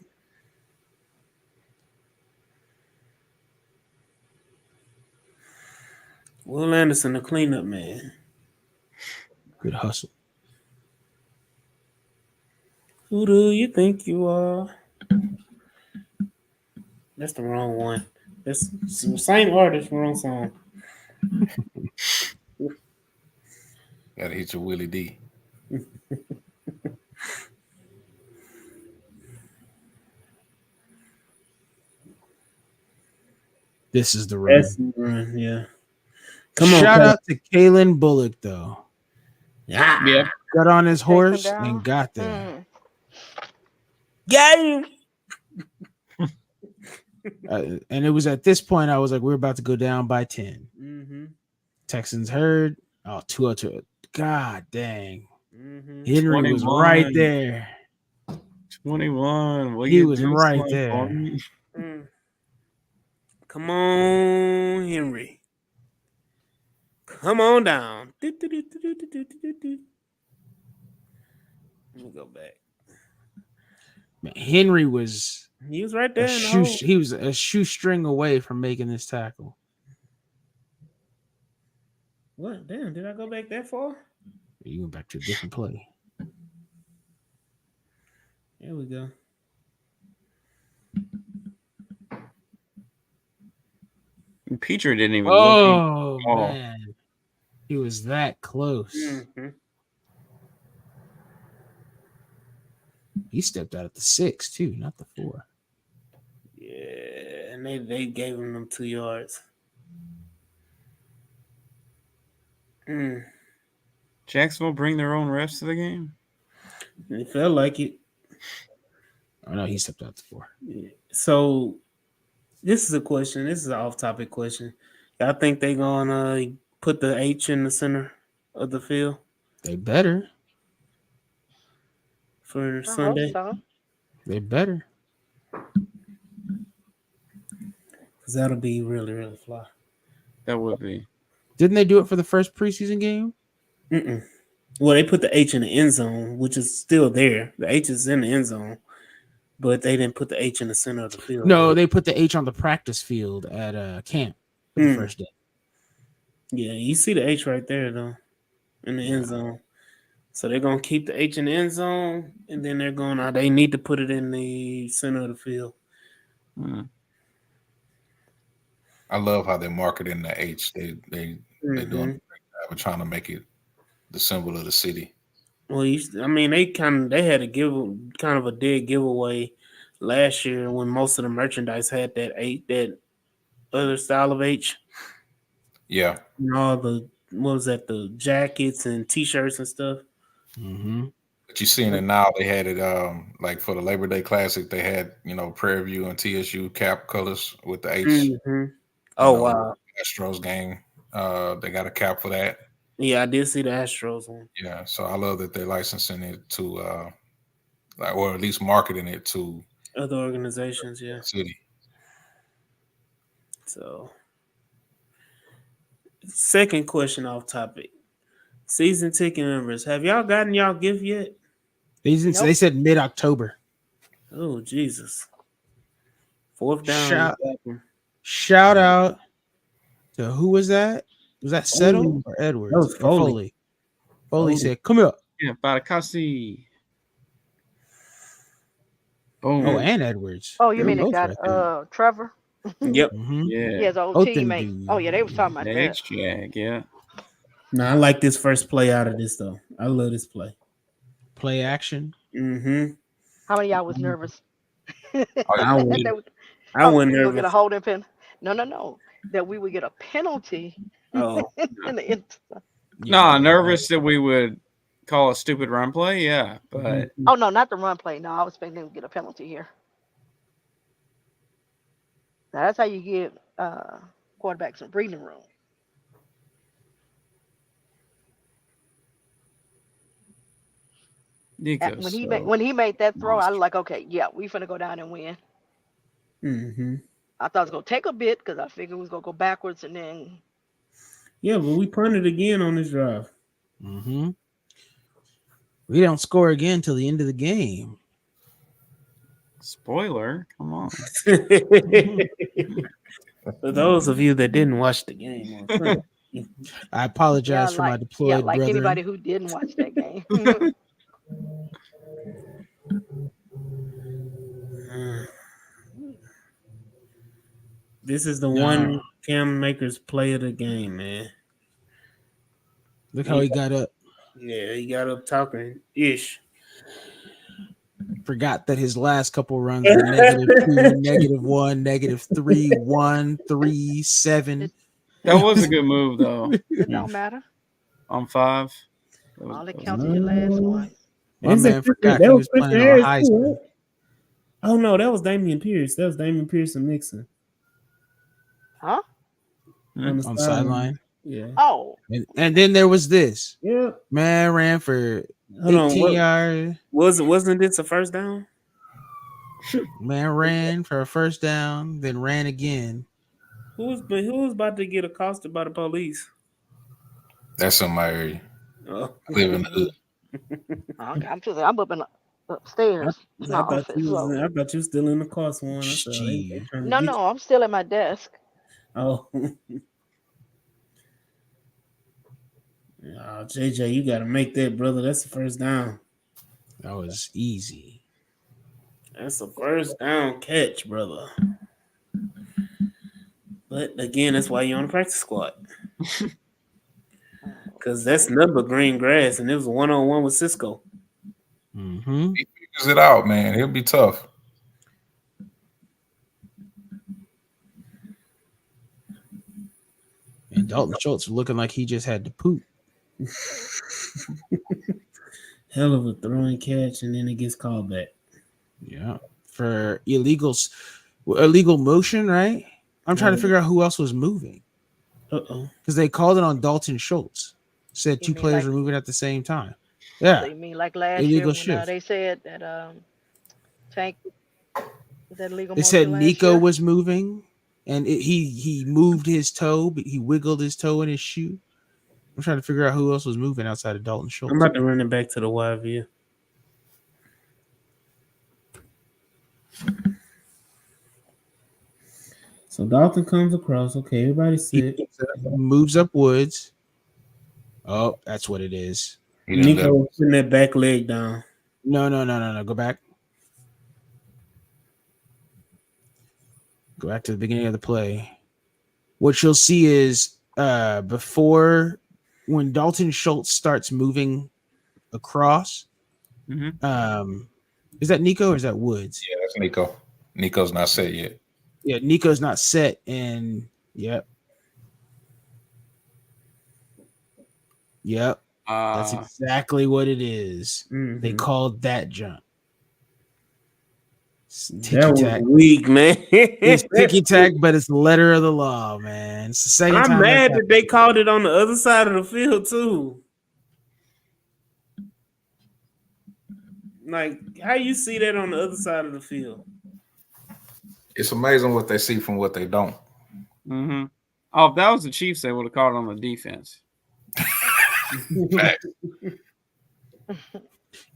Will Anderson, the cleanup man. Good hustle. Who do you think you are? That's the wrong one. That's the same artist, wrong song. Gotta hit your Willie D. This is the run. That's the run, yeah. Come on, Shout Pat. out to Kalen Bullock, though. Yeah. Got on his Chase him horse down. and got there. Got him. And it was at this point I was like, we're about to go down by 10. Mm-hmm. Texans heard. Oh, 2-2. God dang. Mm-hmm. Henry was 21. right there. 21. Will He you was do right something for there. me? Come on, Henry. Come on down. Let me go back. Man, Henry was He was right there. he was a shoestring away from making this tackle. What? Damn, did I go back that far? You went back to a different play. There we go. Petrie didn't even Oh, look. man. He was that close. Mm-hmm. He stepped out at the 6, too, not the 4. Yeah, and they gave him them 2 yards. Jacksonville bring their own refs to the game? It felt like it. Oh, no, he stepped out the 4. Yeah. So, this is a question. This is an off-topic question. Y'all think they gonna put the H in the center of the field They better. for I hope Sunday? so. They better. Because that'll be really, really fly. That would be. Didn't they do it for the first preseason game? Mm-mm. Well, they put the H in the end zone, which is still there. The H is in the end zone, but they didn't put the H in the center of the field. No, they put the H on the practice field at camp for the first day. Yeah, you see the H right there, though, in the end zone. So they're going to keep the H in the end zone, and then they need to put it in the center of the field. I love how they're marketing the H. They're doing a great job of trying to make it the symbol of the city. Well, they had a kind of a dead giveaway last year when most of the merchandise had that other style of H. Yeah. And all the the jackets and T-shirts and stuff. Mm-hmm. But you seeing it now. They had it like for the Labor Day Classic. They had Prairie View and TSU cap colors with the H. Mm-hmm. Oh wow! Astros game. They got a cap for that. Yeah, I did see the Astros one. Yeah, so I love that they're licensing it to or at least marketing it to other organizations. Yeah, city. So, second question off topic: season ticket members, have y'all gotten y'all gift yet? They said mid-October. Oh Jesus! Fourth down. Shout out to who was that? Was that Settle or Edwards? That was Foley. Foley said, "Come here." Yeah, Badakasi. Boom. Oh, and Edwards. Oh, you mean it both got right Trevor? Yep. Mm-hmm. Yeah. He has an old Both them teammate. dudes. Oh yeah, they was talking about The that. H-Jag, yeah. No, I like this first play out of this though. I love this play. Play action. Mm-hmm. How many of y'all was nervous? Oh, I yeah. was that, we- I wasn't we gonna get a nervous. holding pen? No, no, no. That we would get a penalty Oh, in the end. No, nervous that we would call a stupid run play. Yeah, but Oh no, not the run play. No, I was expecting them to get a penalty here. Now, that's how you give quarterbacks some breathing room. Nico's so When he made that throw, I was monster. like, okay, yeah, we finna go down and win. mm-hmm. I thought it was gonna take a bit because I figured we was gonna go backwards and then Yeah, but we punted again on this drive. Mm-hmm. We don't score again till the end of the game. Spoiler, come on. For those of you that didn't watch the game on Sunday, I apologize for my deployed like anybody brethren. who didn't watch that game. this is the No. one Cam Makers play of the game, man. Look how he got up. Yeah, he got up talking ish. Forgot that his last couple runs were -2, -1, -3, 1, 3, 7. That was a good move though. It don't matter. On 5. All that counts is your last one. My man forgot he was playing on a Heisman. Oh no, that was Damian Pierce. That was Damian Pierce and Nixon Huh? on the On sideline. sideline. Yeah. Oh, And then there was this. Yeah. Man ran for Hold on. 18 yards. Wasn't this a first down? Man ran for a first down, then ran again. Who was about to get accosted by the police? That's in my area. Oh. I live in the hood. okay. I'm up in upstairs in my I thought office. So. I thought you was still in the car, Swan. I said, they trying to No, get no, I'm still at my desk. Oh. Oh, JJ, you got to make that, brother. That's the first down. That was easy. That's a first down catch, brother. But again, that's why you're on the practice squad. Because that's nothing but green grass, and it was a one-on-one with Cisco. Mm-hmm. He figures it out, man. He'll be tough. And Dalton Schultz looking like he just had to poop. Hell of a throwing catch, and then it gets called back. Yeah. For illegal motion, right? I'm trying to figure out who else was moving. Uh-oh. Because they called it on Dalton Schultz. Said You two mean players like- were moving at the same time. Yeah. So you mean like last Illegal year when shift. they said that Tank was that illegal? They motion said last Nico year? was moving, and he moved his toe, but he wiggled his toe in his shoe. I'm trying to figure out who else was moving outside of Dalton Schultz. I'm about to run it back to the wide view. So Dalton comes across. Okay, everybody sit. Moves up Woods. Oh, that's what it is. He didn't let Nico him. putting that back leg down. No. Go back. Go back to the beginning of the play. What you'll see is before when Dalton Schultz starts moving across, is that Nico or is that Woods? Yeah, that's Nico. Nico's not set yet. Yeah, Nico's not set, and yep. That's exactly what it is. Mhm. They called that jump. That was weak, man. It's ticky tack, but it's the letter of the law, man. It's the second time. I'm mad that they called it on the other side of the field too. Like, how you see that on the other side of the field? It's amazing what they see from what they don't. Mm-hmm. Oh, if that was the Chiefs, they would have called it on the defense.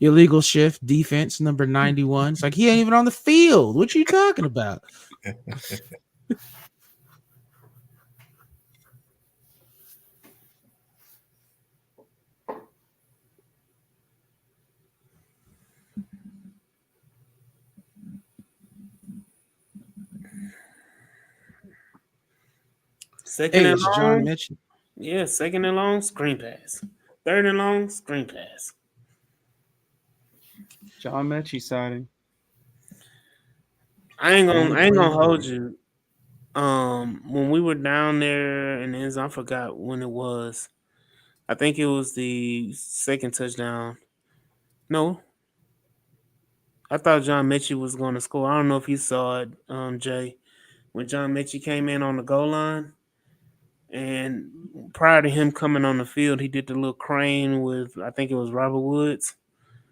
Illegal shift defense number 91. It's like he ain't even on the field. What you talking about? Second and long. John Mitchell. Yeah, second and long, screen pass. Third and long, screen pass. John Mechie sighting. I ain't Only gonna Brady hold did. you. When we were down there in the end zone, I forgot when it was. I think it was the second touchdown. No, I thought John Mechie was going to score. I don't know if you saw it, Jay, when John Mechie came in on the goal line, and prior to him coming on the field, he did the little crane with I think it was Robert Woods,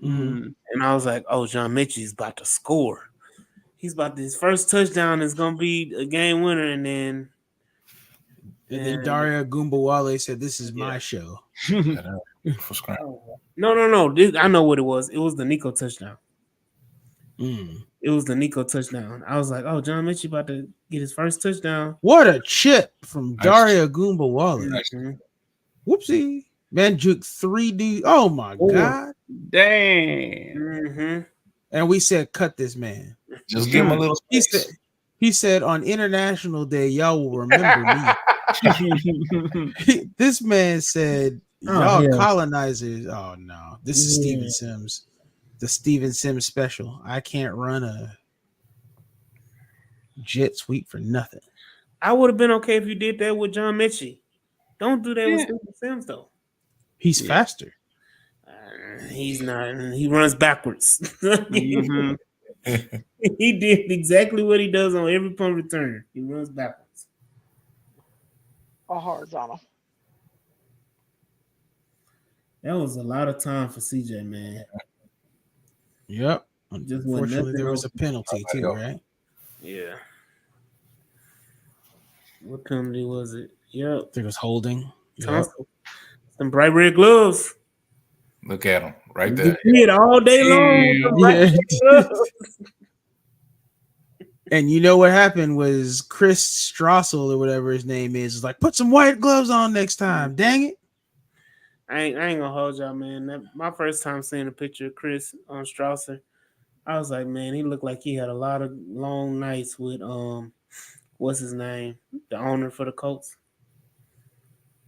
Mm. and I was like, "Oh, John Mechie's about to score. His first touchdown is going to be a game winner," and then And then and Daria Gumbawale said, "This is yeah. my show." Yeah, that beautiful screen. No. I know what it was. It was the Nico touchdown. Mm. It was the Nico touchdown. I was like, "Oh, John Mechie about to get his first touchdown." What a chip from Nice. Daria Gumbawale. Nice. Mhm. Whoopsie. Man juked 3D. Oh my Oh. God. Damn. Mm-hmm. And we said, cut this man. Just give him a little He space. said, he said on International Day, y'all will remember me. This man said, y'all hell. colonizers. Oh no. This is Yeah. Steven Sims. The Steven Sims special. I can't run a jet sweep for nothing. I would have been okay if you did that with John Mechie. Don't do that with Yeah. Stephen Sims though. He's Yeah. faster. He's not. He runs backwards. Mhm. He did exactly what he does on every punt return. He runs backwards. Or horizontal. That was a lot of time for CJ, man. Yep. Just wasn't Unfortunately, there nothing was a penalty too, else. right? Yeah. What penalty was it? Yep. There was holding. Yep. Tonsil. Some bright red gloves. Look at him right You there. see it all day long. With them bright red gloves. And you know what happened was Chris Strassel or whatever his name is like, put some white gloves on next time. Dang it. I ain't gonna hold y'all, man. My first time seeing a picture of Chris on Strausser, I was like, man, he looked like he had a lot of long nights with what's his name, the owner for the Colts.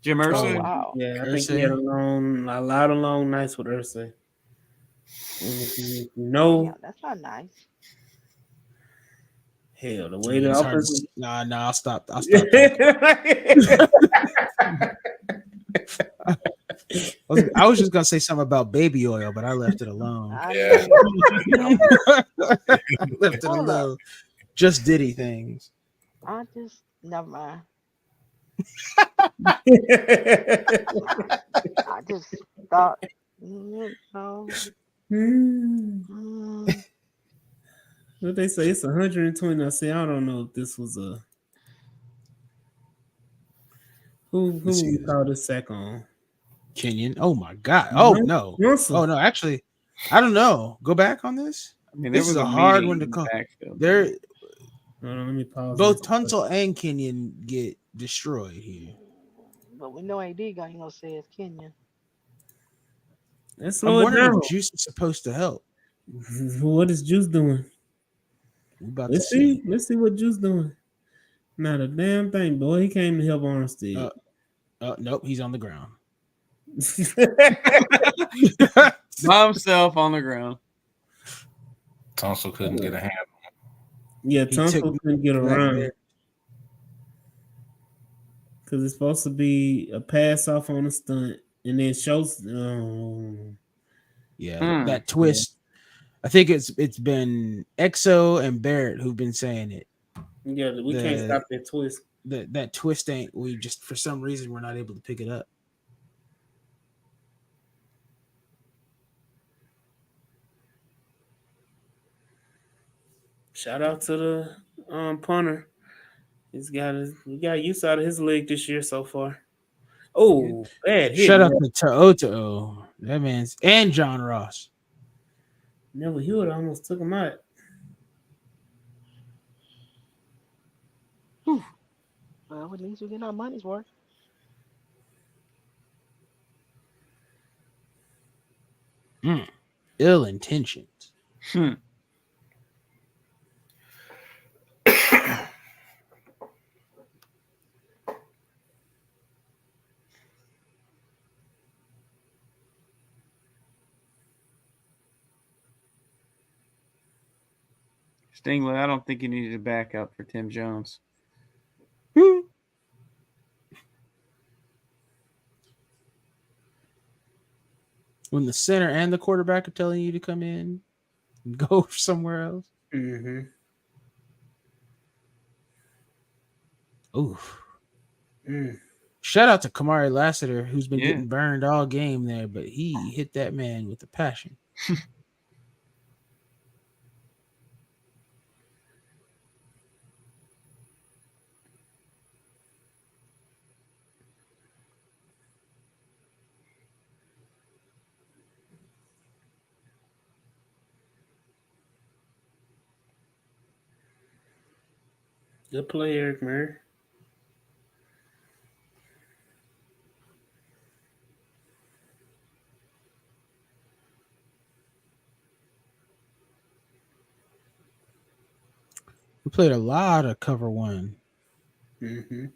Jim Oh Irsay. wow. Yeah, I think he had a lot of long nights with Ursay. And if you know, Yeah, that's not nice. hell, the I way mean, the it's hard offense. to, nah, I'll stop. I'll stop. I was just gonna say something about baby oil, but I left it alone. I Yeah. mean, I left it hold alone. up. Just Diddy things. I just never mind. I just thought, no. Mm, What they say? It's 120. I say I don't know if this was a who Let's see we this. call this sack on. Kenyon. Oh my God. Oh no. Russell. Oh no. Actually, I don't know. Go back on this. I mean, there This was is a a hard meeting one to in the call. backfield. There, Hold on, let me pause. both this. Tunsil and Kenyon get destroyed here. but we know AD got gonna say it's Kenyon. Let's I'm slow it wondering down. if Juice is supposed to help. What is Juice doing? We're about to Let's see. see. Let's see what Juice doing. Not a damn thing, boy. He came to help Armstead. Nope, he's on the ground. By himself on the ground. Tonsil couldn't get a hand. Yeah, He took Tunsil couldn't get back around there. because it's supposed to be a pass off on a stunt, and then Schultz. Yeah, that twist. I think it's been Exo and Barrett who've been saying it. Yeah, we can't stop that twist. That twist ain't. We just for some reason we're not able to pick it up. Shout out to the punter. He got use out of his leg this year so far. Oh, bad hit. Shout out to To'o. That man's and John Ross. Never Hewitt almost took him out. Well, at least we're getting our money's worth. Ill intentions. Stingley, I don't think he needed a backup for Tim Jones. When the center and the quarterback are telling you to come in and go somewhere else. Mm-hmm. Oof. Mm. Shout out to Kamari Lassiter, who's been Yeah. getting burned all game there, but he hit that man with a passion. Good play, Eric Murray. We played a lot of cover one. Mm-hmm.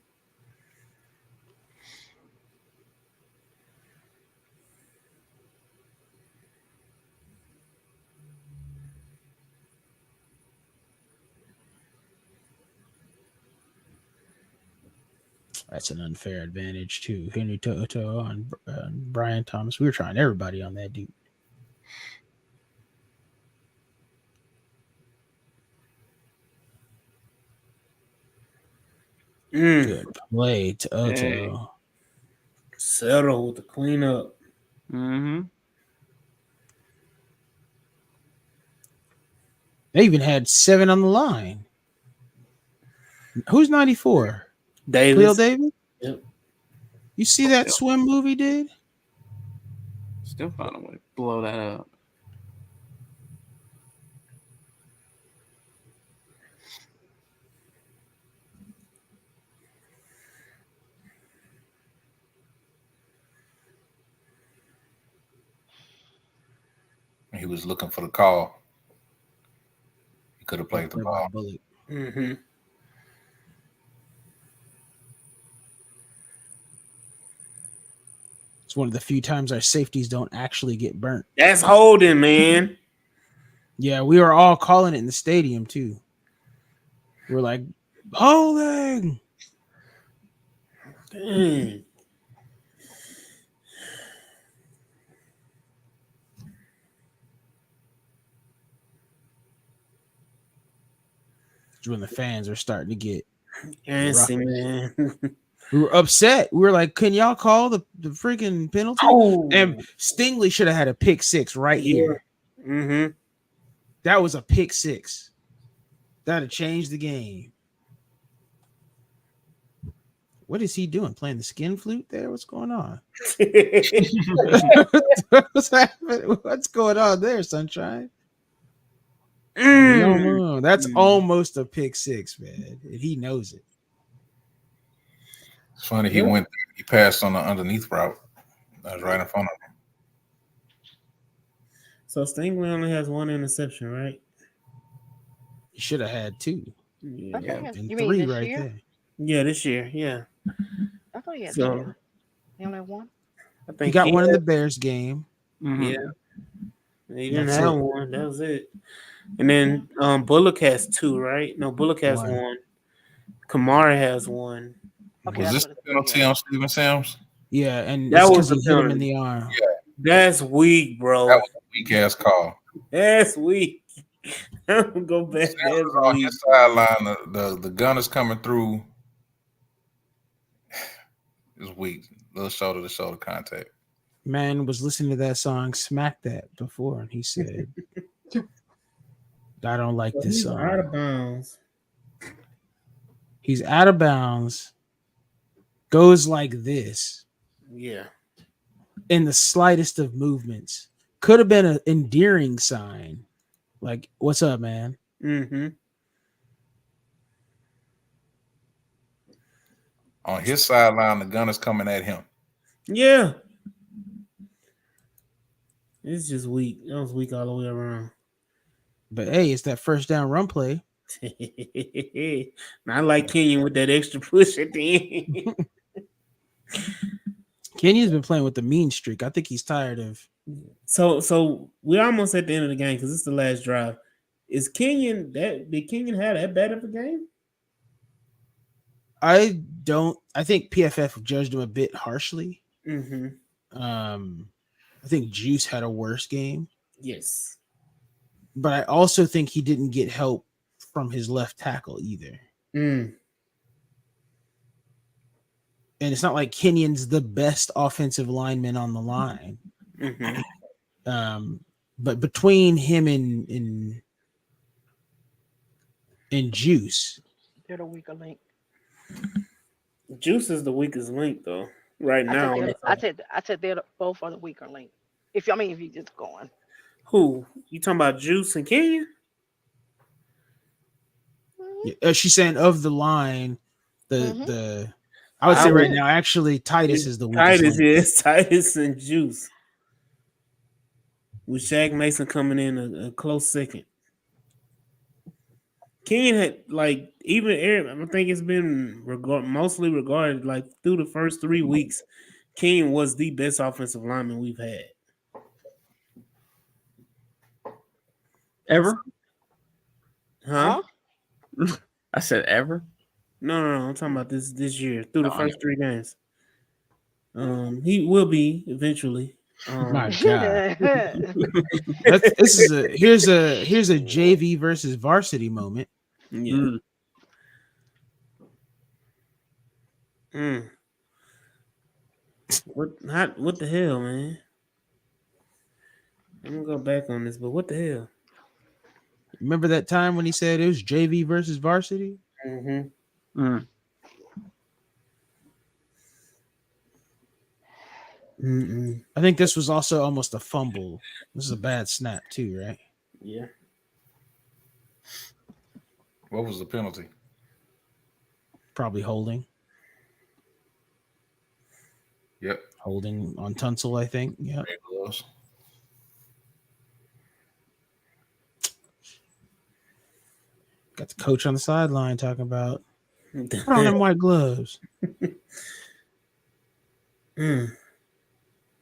That's an unfair advantage too. Henry Toto and Brian Thomas. We were trying everybody on that dude. Good play, Toto. Hey. Settle with the cleanup. Mm-hmm. They even had 7 on the line. Who's 94? Davis. Cleo Davis? Yep. You see that swim move he did? Still found a way to blow that up. He was looking for the call. He could have played the ball. Bullet. Mm-hmm. It's one of the few times our safeties don't actually get burnt. That's holding, man. Yeah, we were all calling it in the stadium too. We're like, holding. Dang. When the fans are starting to get Antsy, man. we were upset. We were like, can y'all call the freaking penalty? Oh. And Stingley should have had a pick 6 right here. Mm-hmm. That was a pick 6. That'd have changed the game. What is he doing? Playing the skin flute there? What's going on? What's happening? What's going on there, Sunshine? No, that's almost a pick 6, man. And he knows it. It's funny. He passed on the underneath route. That was right in front of him. So Stingley only has 1 interception, right? He should have had 2. Yeah. And You mean 3 this right year? there. Yeah, this year. Yeah. I thought he had So- 2. He only had 1. I think He got one in the Bears game. Mm-hmm. Yeah. He didn't That's have it. 1. That was it. And then Bullock has 2, right? No, Bullock has 1. 1. Kamara has 1. Okay, Was that's this what the penalty on Steven Sims? Yeah, and That it's was because the he hit him in penalty. the arm. That's weak, bro. That was a weak ass call. That's weak. Go back. Sims That's was on weak. his sideline. The gun is coming through. It's weak. Little shoulder to shoulder contact. Man was listening to that song Smack That before, and he said, I don't like So this he's song. out of bounds. He's out of bounds. Goes like this Yeah. in the slightest of movements. Could have been an endearing sign. Like, what's up, man? Mm-hmm. On his sideline, the gun is coming at him. Yeah. It's just weak. That was weak all the way around. But hey, it's that first down run play. Not like Kenyon with that extra push at the end. Kenyon's been playing with the mean streak. I think he's tired of. So we're almost at the end of the game because it's the last drive. Is Kenyon did Kenyon have that bad of a game? I think PFF judged him a bit harshly. Mm-hmm. I think Juice had a worse game, Yes. but I also think he didn't get help from his left tackle either. Mm. And it's not like Kenyon's the best offensive lineman on the line. Mm-hmm. But between him and Juice, They're the weaker link. Juice is the weakest link though. Right now. I said they're both are the weaker link. If you just going. Who? You talking about Juice and Kenyon? she's saying of the line, Mhm. the I would say right now, actually, Titus is the weakest Titus, link. yes, Titus and Juice. With Shaq Mason coming in a close second. Kenyon had even Eric. I think it's been mostly regarded through the first 3 weeks. Kenyon was the best offensive lineman we've had Ever? Huh? I said ever. No. I'm talking about this year through the first 3 games. He will be eventually. My God, here's a JV versus varsity moment. Yeah. What the hell, man? I'm gonna go back on this, but what the hell? Remember that time when he said it was JV versus varsity? Mm-hmm. I think this was also almost a fumble. This is a bad snap too, right? Yeah. What was the penalty? Probably holding. Yep. Holding on Tunsil, I think. Yeah. Got the coach on the sideline talking about put on them white gloves.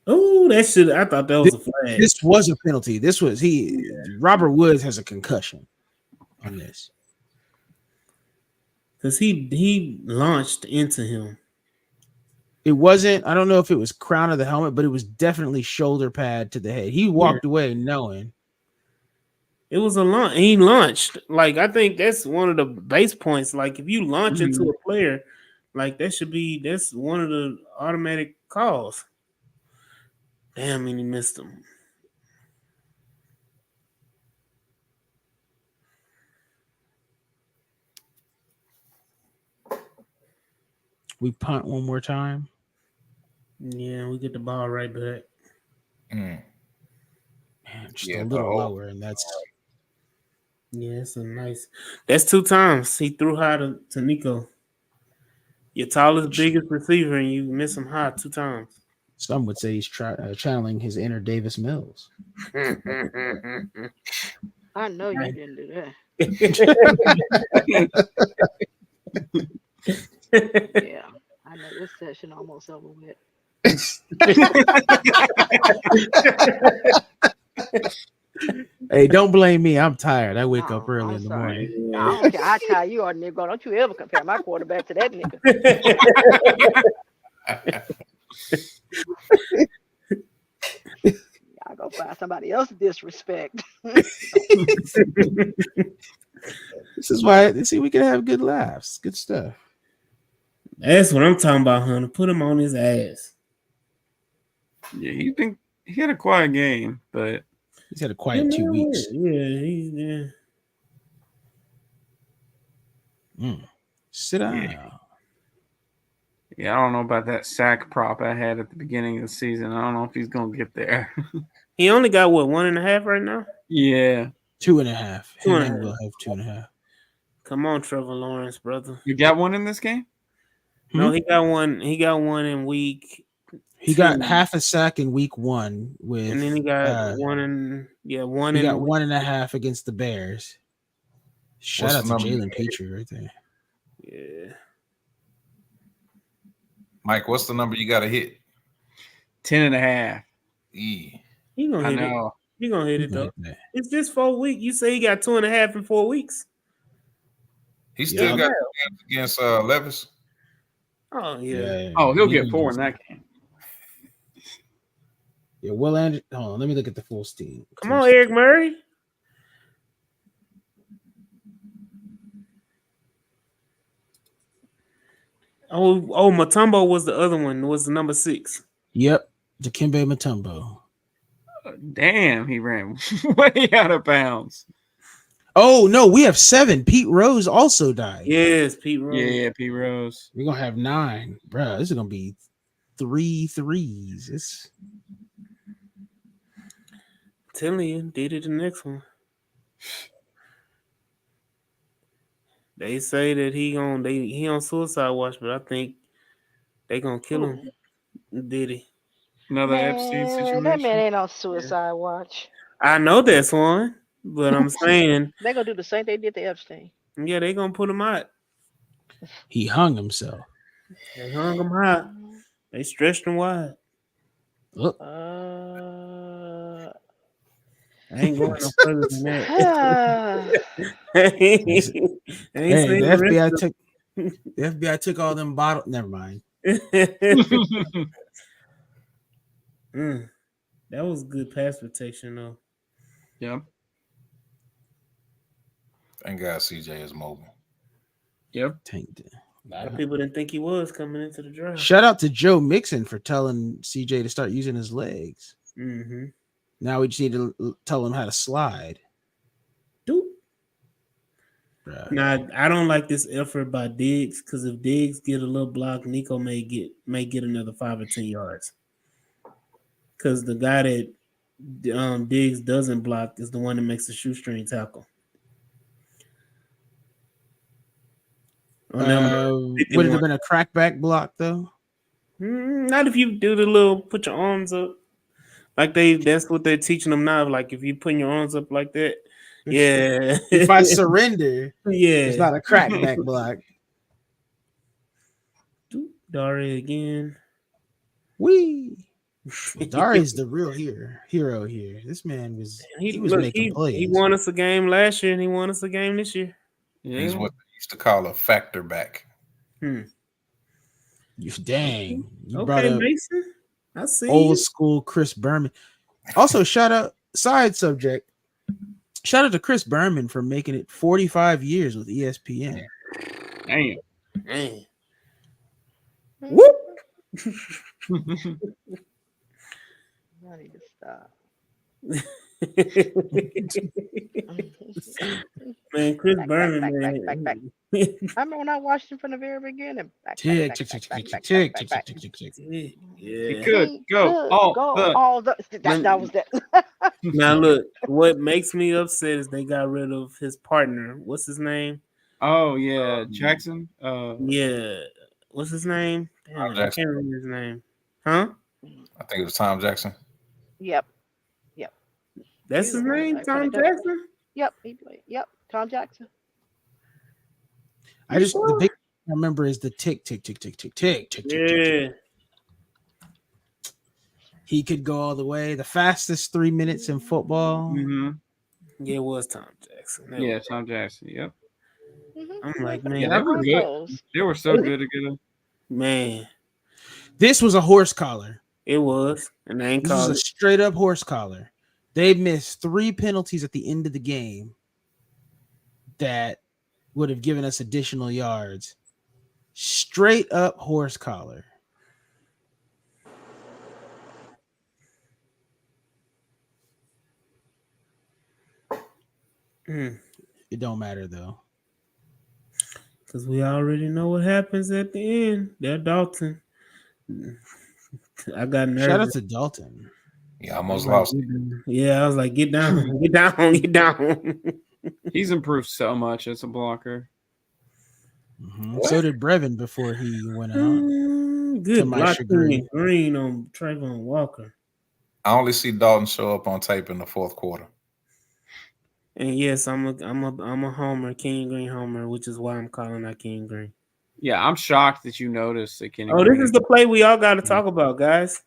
Oh, that shit! I thought that was a flag. This was a penalty. Robert Woods has a concussion on this. Because he launched into him. It wasn't, I don't know if it was crown of the helmet, but it was definitely shoulder pad to the head. He walked away knowing. It was a launch. He launched. I think that's one of the base points. If you launch into a player, that's one of the automatic calls. Damn, and he missed him. We punt one more time. Yeah, we get the ball right back. Man, just a little lower, and that's. Yeah, it's a nice. That's 2 times he threw high to Nico. Your tallest, biggest receiver, and you miss him high 2 times. Some would say he's channeling his inner Davis Mills. I know you didn't do that. Yeah, I know this session almost over with. Hey, don't blame me. I'm tired. I wake up early in the morning. I don't care how tired you are, nigga. Don't you ever compare my quarterback to that nigga. Y'all go find somebody else to disrespect. This is why we can have good laughs. Good stuff. That's what I'm talking about, Hunter. Put him on his ass. Yeah, he had a quiet game, but he's had a quiet 2 weeks. Yeah, he's there. Sit down. Yeah, I don't know about that sack prop I had at the beginning of the season. I don't know if he's gonna get there. He only got 1.5 right now? Yeah. 2.5. 2.5. We'll have 2.5. Come on, Trevor Lawrence, brother. You got one in this game? No, he got one. He got one in week. He got half a sack in week 1 with, and then he got one. He got 1.5 against the Bears. Shout out to Jalen Petrie right there. Yeah. Mike, what's the number you got to hit? 10.5. He gonna hit it. He gonna hit He it gonna though. hit that. It's just 4 weeks. You say he got 2.5 in 4 weeks. He still Yeah. got the games against Levis. Oh yeah. Yeah. Oh, he'll He- get he 4 just- in that game. Yeah, Will Anderson. Hold on, let me look at the full team. Come on, Eric Murray. Oh, Matumbo was the other one. Was the number 6. Yep, Dikembe Mutombo. Damn, he ran way out of bounds. Oh no, we have 7. Pete Rose also died. Yes, Pete Rose. Yeah, P. Rose. We're gonna have 9, bro. This is gonna be 3 threes. It's Telling you, did it the next one. They say that he on suicide watch, but I think they gonna kill him. Did he? Another Epstein Man, that situation. man ain't on suicide watch. I know that's one, but I'm saying, They gonna do the same they did to Epstein. yeah, they gonna put him out. he hung himself. They hung him out. They stretched him wide. Look, I ain't going no further than that. I ain't hey, saying the the FBI rest took the FBI took all them bottles. Never mind. That was good pass protection though. Yeah. Thank God CJ is mobile. Yep. Tanked it. A lot of people didn't think he was coming into the draft. Shout out to Joe Mixon for telling CJ to start using his legs. Mm-hmm. Now we just need to tell him how to slide. Dude. Bruh. Now I don't like this effort by Diggs because if Diggs get a little block, Nico may get another 5 or 10 yards. Because the guy that Diggs doesn't block is the one that makes the shoestring tackle. Would it have been a crackback block though? Not if you do the little put your arms up. Like that's what they're teaching them now. Like if you putting your arms up like that, yeah. If I surrender, yeah, it's not a crackback block. Dari again. Wee. Dari's the real hero here. This man was making plays. He won us a game last year and he won us a game this year. Yeah. He's what they used to call a factor back. Dang. You Okay, brought up Mason. I see old school Chris Berman. Also, side subject. Shout out to Chris Berman for making it 45 years with ESPN. Damn. Man. Whoop. I need to stop. Man, Chris Back, Berman, back, man. back, back, I remember when I watched him from the very beginning. Back, Tick, back, tick, back, tick, back, tick, back, tick, back, tick, back, tick, tick, tick, tick. It Yeah. could go all the. That was that. Now look, what makes me upset is they got rid of his partner. What's his name? Oh yeah, Jackson. Yeah. What's his name? Damn, I Jackson. can't remember his name. Huh? I think it was Tom Jackson. Yep. That's He's his the one name? that Tom kinda does- Jackson? Yep. He played. Yep. Tom Jackson. I just the big thing I remember is the tick, tick, tick, tick, tick, tick, tick, tick, tick, tick. Yeah. He could go all the way. The fastest 3 minutes in football. Yeah, it was Tom Jackson. That Yeah, was- Tom Jackson. Yep. I'm like, man, Yeah, that they were was good. They were so good together. man. This was a horse collar. It was. And they ain't This was called a it. straight up horse collar. They missed 3 penalties at the end of the game that would have given us additional yards. Straight up horse collar. It don't matter though. Because we already know what happens at the end. They're Dalton. I got nervous. Shout out to Dalton. Yeah, I almost lost. Yeah, I was like, get down, get down, get down. He's improved so much as a blocker. So did Brevin before he went out. Good my block chagrin. green on Trayvon Walker. I only see Dalton show up on tape in the fourth quarter. And yes, I'm a homer, King Green homer, which is why I'm calling out King Green. Yeah, I'm shocked that you noticed that Kenny. Oh, this is the play we all got to talk about, guys.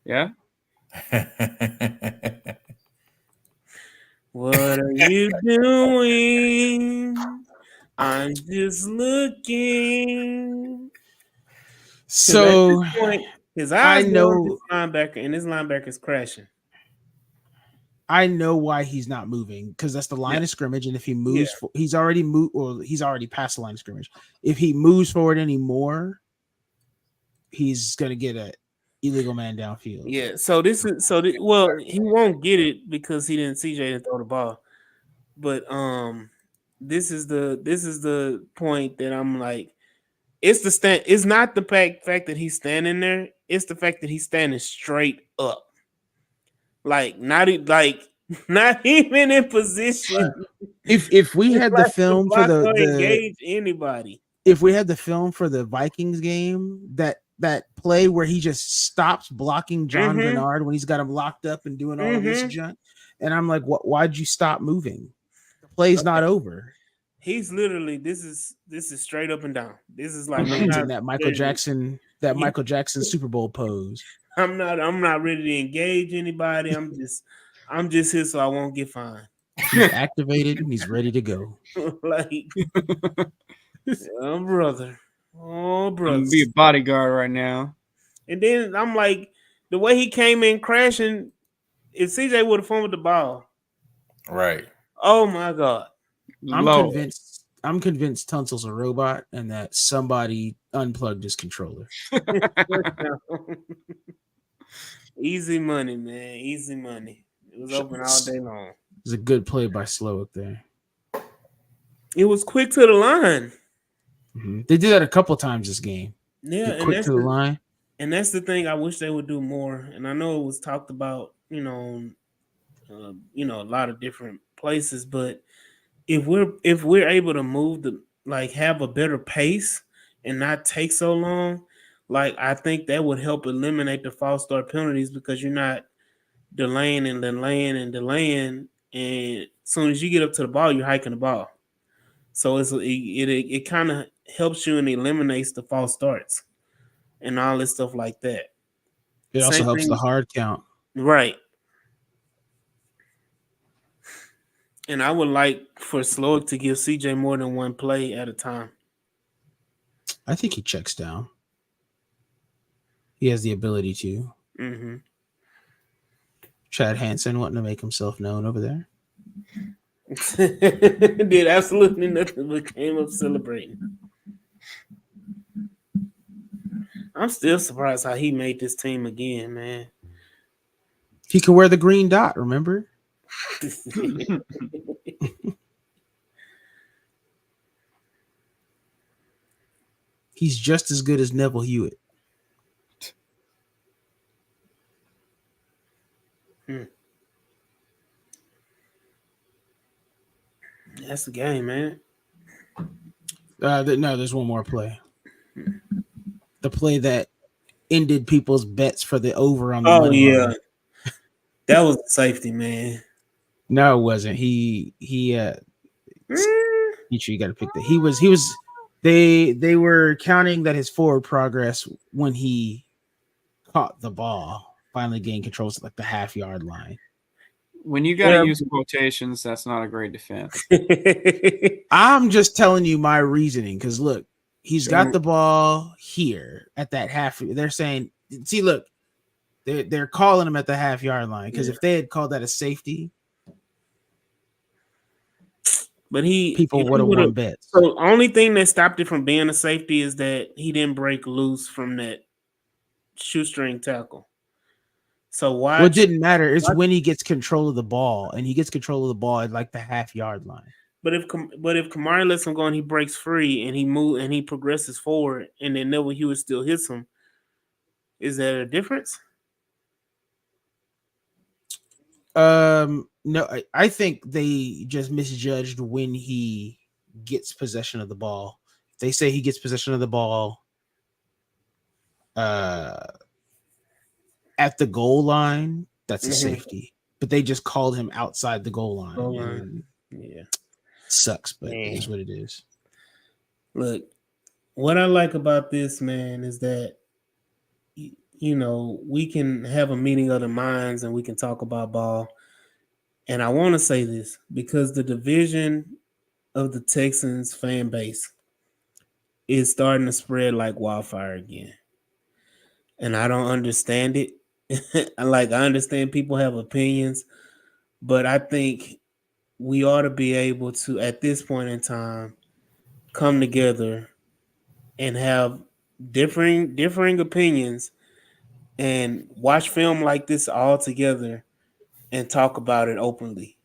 Yeah. What are you doing? I'm just looking. Because at So this point, his I eyes are on know this linebacker, and this linebacker's crashing. why he's not moving, because that's the line Yeah. of scrimmage, and if he Yeah. moves, he's already moved, or he's already past the line of scrimmage. If he moves forward anymore, he's gonna get a illegal man downfield. Yeah. So this is well, he won't get it because he didn't CJ to throw the ball. But this is the point that I'm like, it's not the fact that he's standing there, it's the fact that he's standing straight up. Like not even in position. If we had the Like the film for block the or the engage anybody. if we had the film for the Vikings game, that play where he just stops blocking John Mm-hmm. Bernard when he's got him locked up and doing all of this Mm-hmm. junk, and I'm like, why'd you stop moving? The play's not over. He's literally this is straight up and down. This is like Remains in that Michael Jackson Yeah. Super Bowl pose. I'm not ready to engage anybody. I'm just here so I won't get fined. He's activated and he's ready to go. Like, oh brother, oh I'm brother. gonna be a bodyguard right now. And then I'm like, the way he came in crashing, if CJ would have fumbled the ball, Right. oh my god. I'm Low. convinced Tunsil's a robot and that somebody unplugged his controller. Easy money, man. Easy money. It was open all day long. It was a good play by Slowick there. It was quick to the line. Mm-hmm. They did that a couple times this game. Yeah, Get quick to the line. And that's the thing I wish they would do more. And I know it was talked about, a lot of different places. But if we're able to have a better pace and not take so long, like I think that would help eliminate the false start penalties because you're not delaying and delaying and delaying. And as soon as you get up to the ball, you're hiking the ball. So it kind of helps you and eliminates the false starts and all this stuff like that. It also Same helps thing- the hard count. Right. And I would like for Slowick to give CJ more than one play at a time. I think he checks down. He has the ability to. Mm-hmm. Chad Hansen wanting to make himself known over there. Did absolutely nothing but came up celebrating. I'm still surprised how he made this team again, man. He can wear the green dot, remember? He's just as good as Neville Hewitt. That's the game, man. No, there's one more play. The play that ended people's bets for the over on the money line. That was safety, man. No, it wasn't. You got to pick that. He was they were counting that his forward progress when he caught the ball, finally gained control at like the half-yard line. When you gotta use quotations, that's not a great defense. I'm just telling you my reasoning because look, he's got the ball here at that half. They're saying, see, look, they're calling him at the half-yard line because if they had called that a safety, but people would have won bets. So the only thing that stopped it from being a safety is that he didn't break loose from that shoestring tackle. So why? Well, it didn't matter. It's when he gets control of the ball, and he gets control of the ball at like the half-yard line. But if Kamari lets him go and he breaks free and he progresses forward, and then Neville Hewitt still hits him, is there a difference? No, I think they just misjudged when he gets possession of the ball. They say he gets possession of the ball at the goal line. That's a safety, but they just called him outside the goal line. Yeah, sucks, but it is what it is. Look, what I like about this, man, is that we can have a meeting of the minds and we can talk about ball. And I want to say this because the division of the Texans fan base is starting to spread like wildfire again. And I don't understand it. Like, I understand people have opinions, but I think we ought to be able to, at this point in time, come together and have differing opinions and watch film like this all together and talk about it openly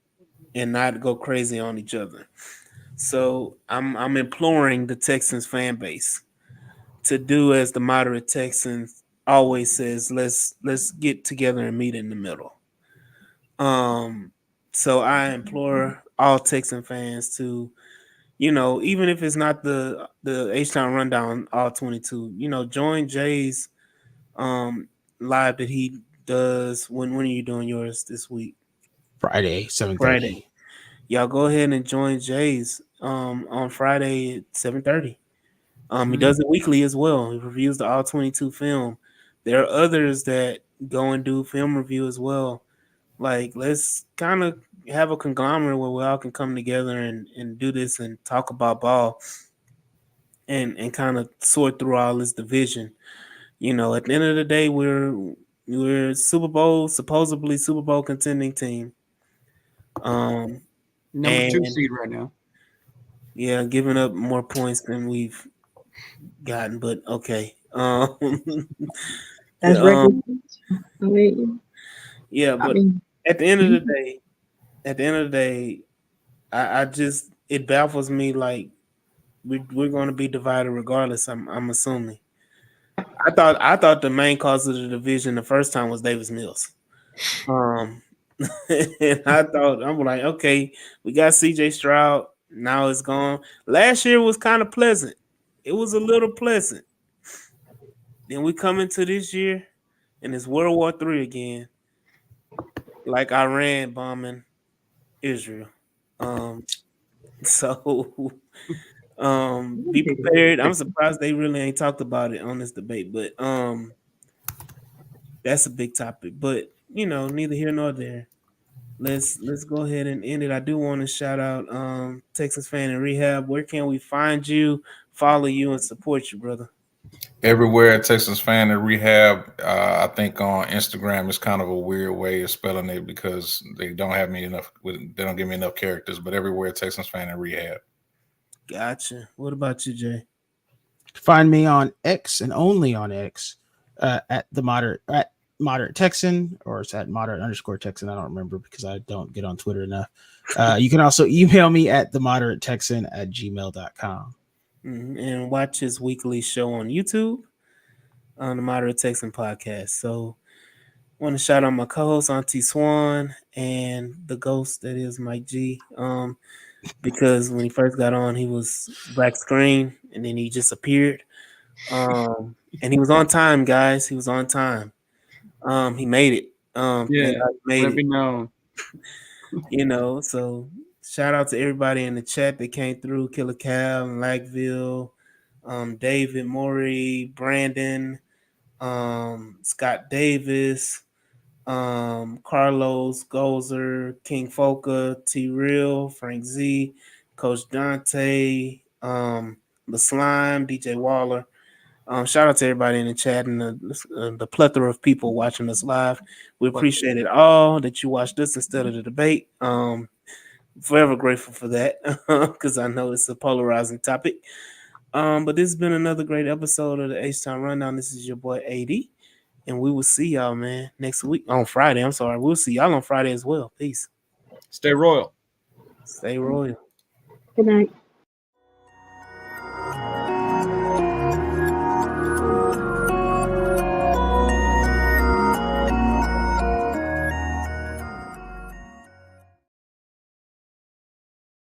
and not go crazy on each other. So I'm imploring the Texans fan base to do as the moderate Texans always says, let's get together and meet in the middle. Um so I implore all Texan fans to, even if it's not the H-Town rundown all 22, join Jay's um live that he does. When are you doing yours this week? Friday, 7:30. Friday. Y'all go ahead and join Jay's on Friday at 7:30. He Mhm. does it weekly as well. He reviews the all 22 film. There are others that go and do film review as well. Like, let's kind of have a conglomerate where we all can come together and do this and talk about ball and kind of sort through all this division. At the end of the day, we're Super Bowl, supposedly Super Bowl contending team. Number 2 And seed right now. yeah, giving up more points than we've gotten, but okay. That's Um, recognition. I mean, yeah, I but mean, at the end of the day, at the end of the day, I just it baffles me. Like, we're going to be divided regardless. I'm assuming. I thought the main cause of the division the first time was Davis Mills. Um, and I'm like, okay, we got C.J. Stroud. Now it's gone. Last year was kind of pleasant. It was a little pleasant. Then we come into this year, and it's World War III again, like Iran bombing Israel. Um, so be prepared. I'm surprised they really ain't talked about it on this debate, but that's a big topic. But neither here nor there. Let's go ahead and end it. I do want to shout out Texas Fan in Rehab. Where can we find you, follow you, and support you, brother? Everywhere at Texans Fan and Rehab. I think on Instagram it's kind of a weird way of spelling it because they don't have me enough. They don't give me enough characters. But everywhere Texans Fan and Rehab. Gotcha. What about you, Jay? Find me on X and only on X at moderate Texan, or it's at moderate underscore Texan. I don't remember because I don't get on Twitter enough. You can also email me at themoderatetexan@gmail.com. And watch his weekly show on YouTube on the Moderate Texan podcast. So I want to shout out my co-host Auntie Swan and the ghost that is Mike G. Because when he first got on, he was black screen and then he just appeared. And he was on time, guys. He was on time. He made it. Yeah, Thank God he made let it. me know. So shout out to everybody in the chat that came through: Killer Cal and Lackville, David Morey, Brandon, Scott Davis, Carlos Gozer, King Foka, T Real, Frank Z, Coach Dante, the Slime, DJ Waller. Shout out to everybody in the chat and the plethora of people watching us live. We appreciate it all that you watched us instead of the debate. Forever grateful for that because I know it's a polarizing topic. But this has been another great episode of the H-Town Rundown. This is your boy AD, and we will see y'all, man, next week on Friday. I'm sorry, we'll see y'all on Friday as well. Peace. Stay royal. Stay royal. good night.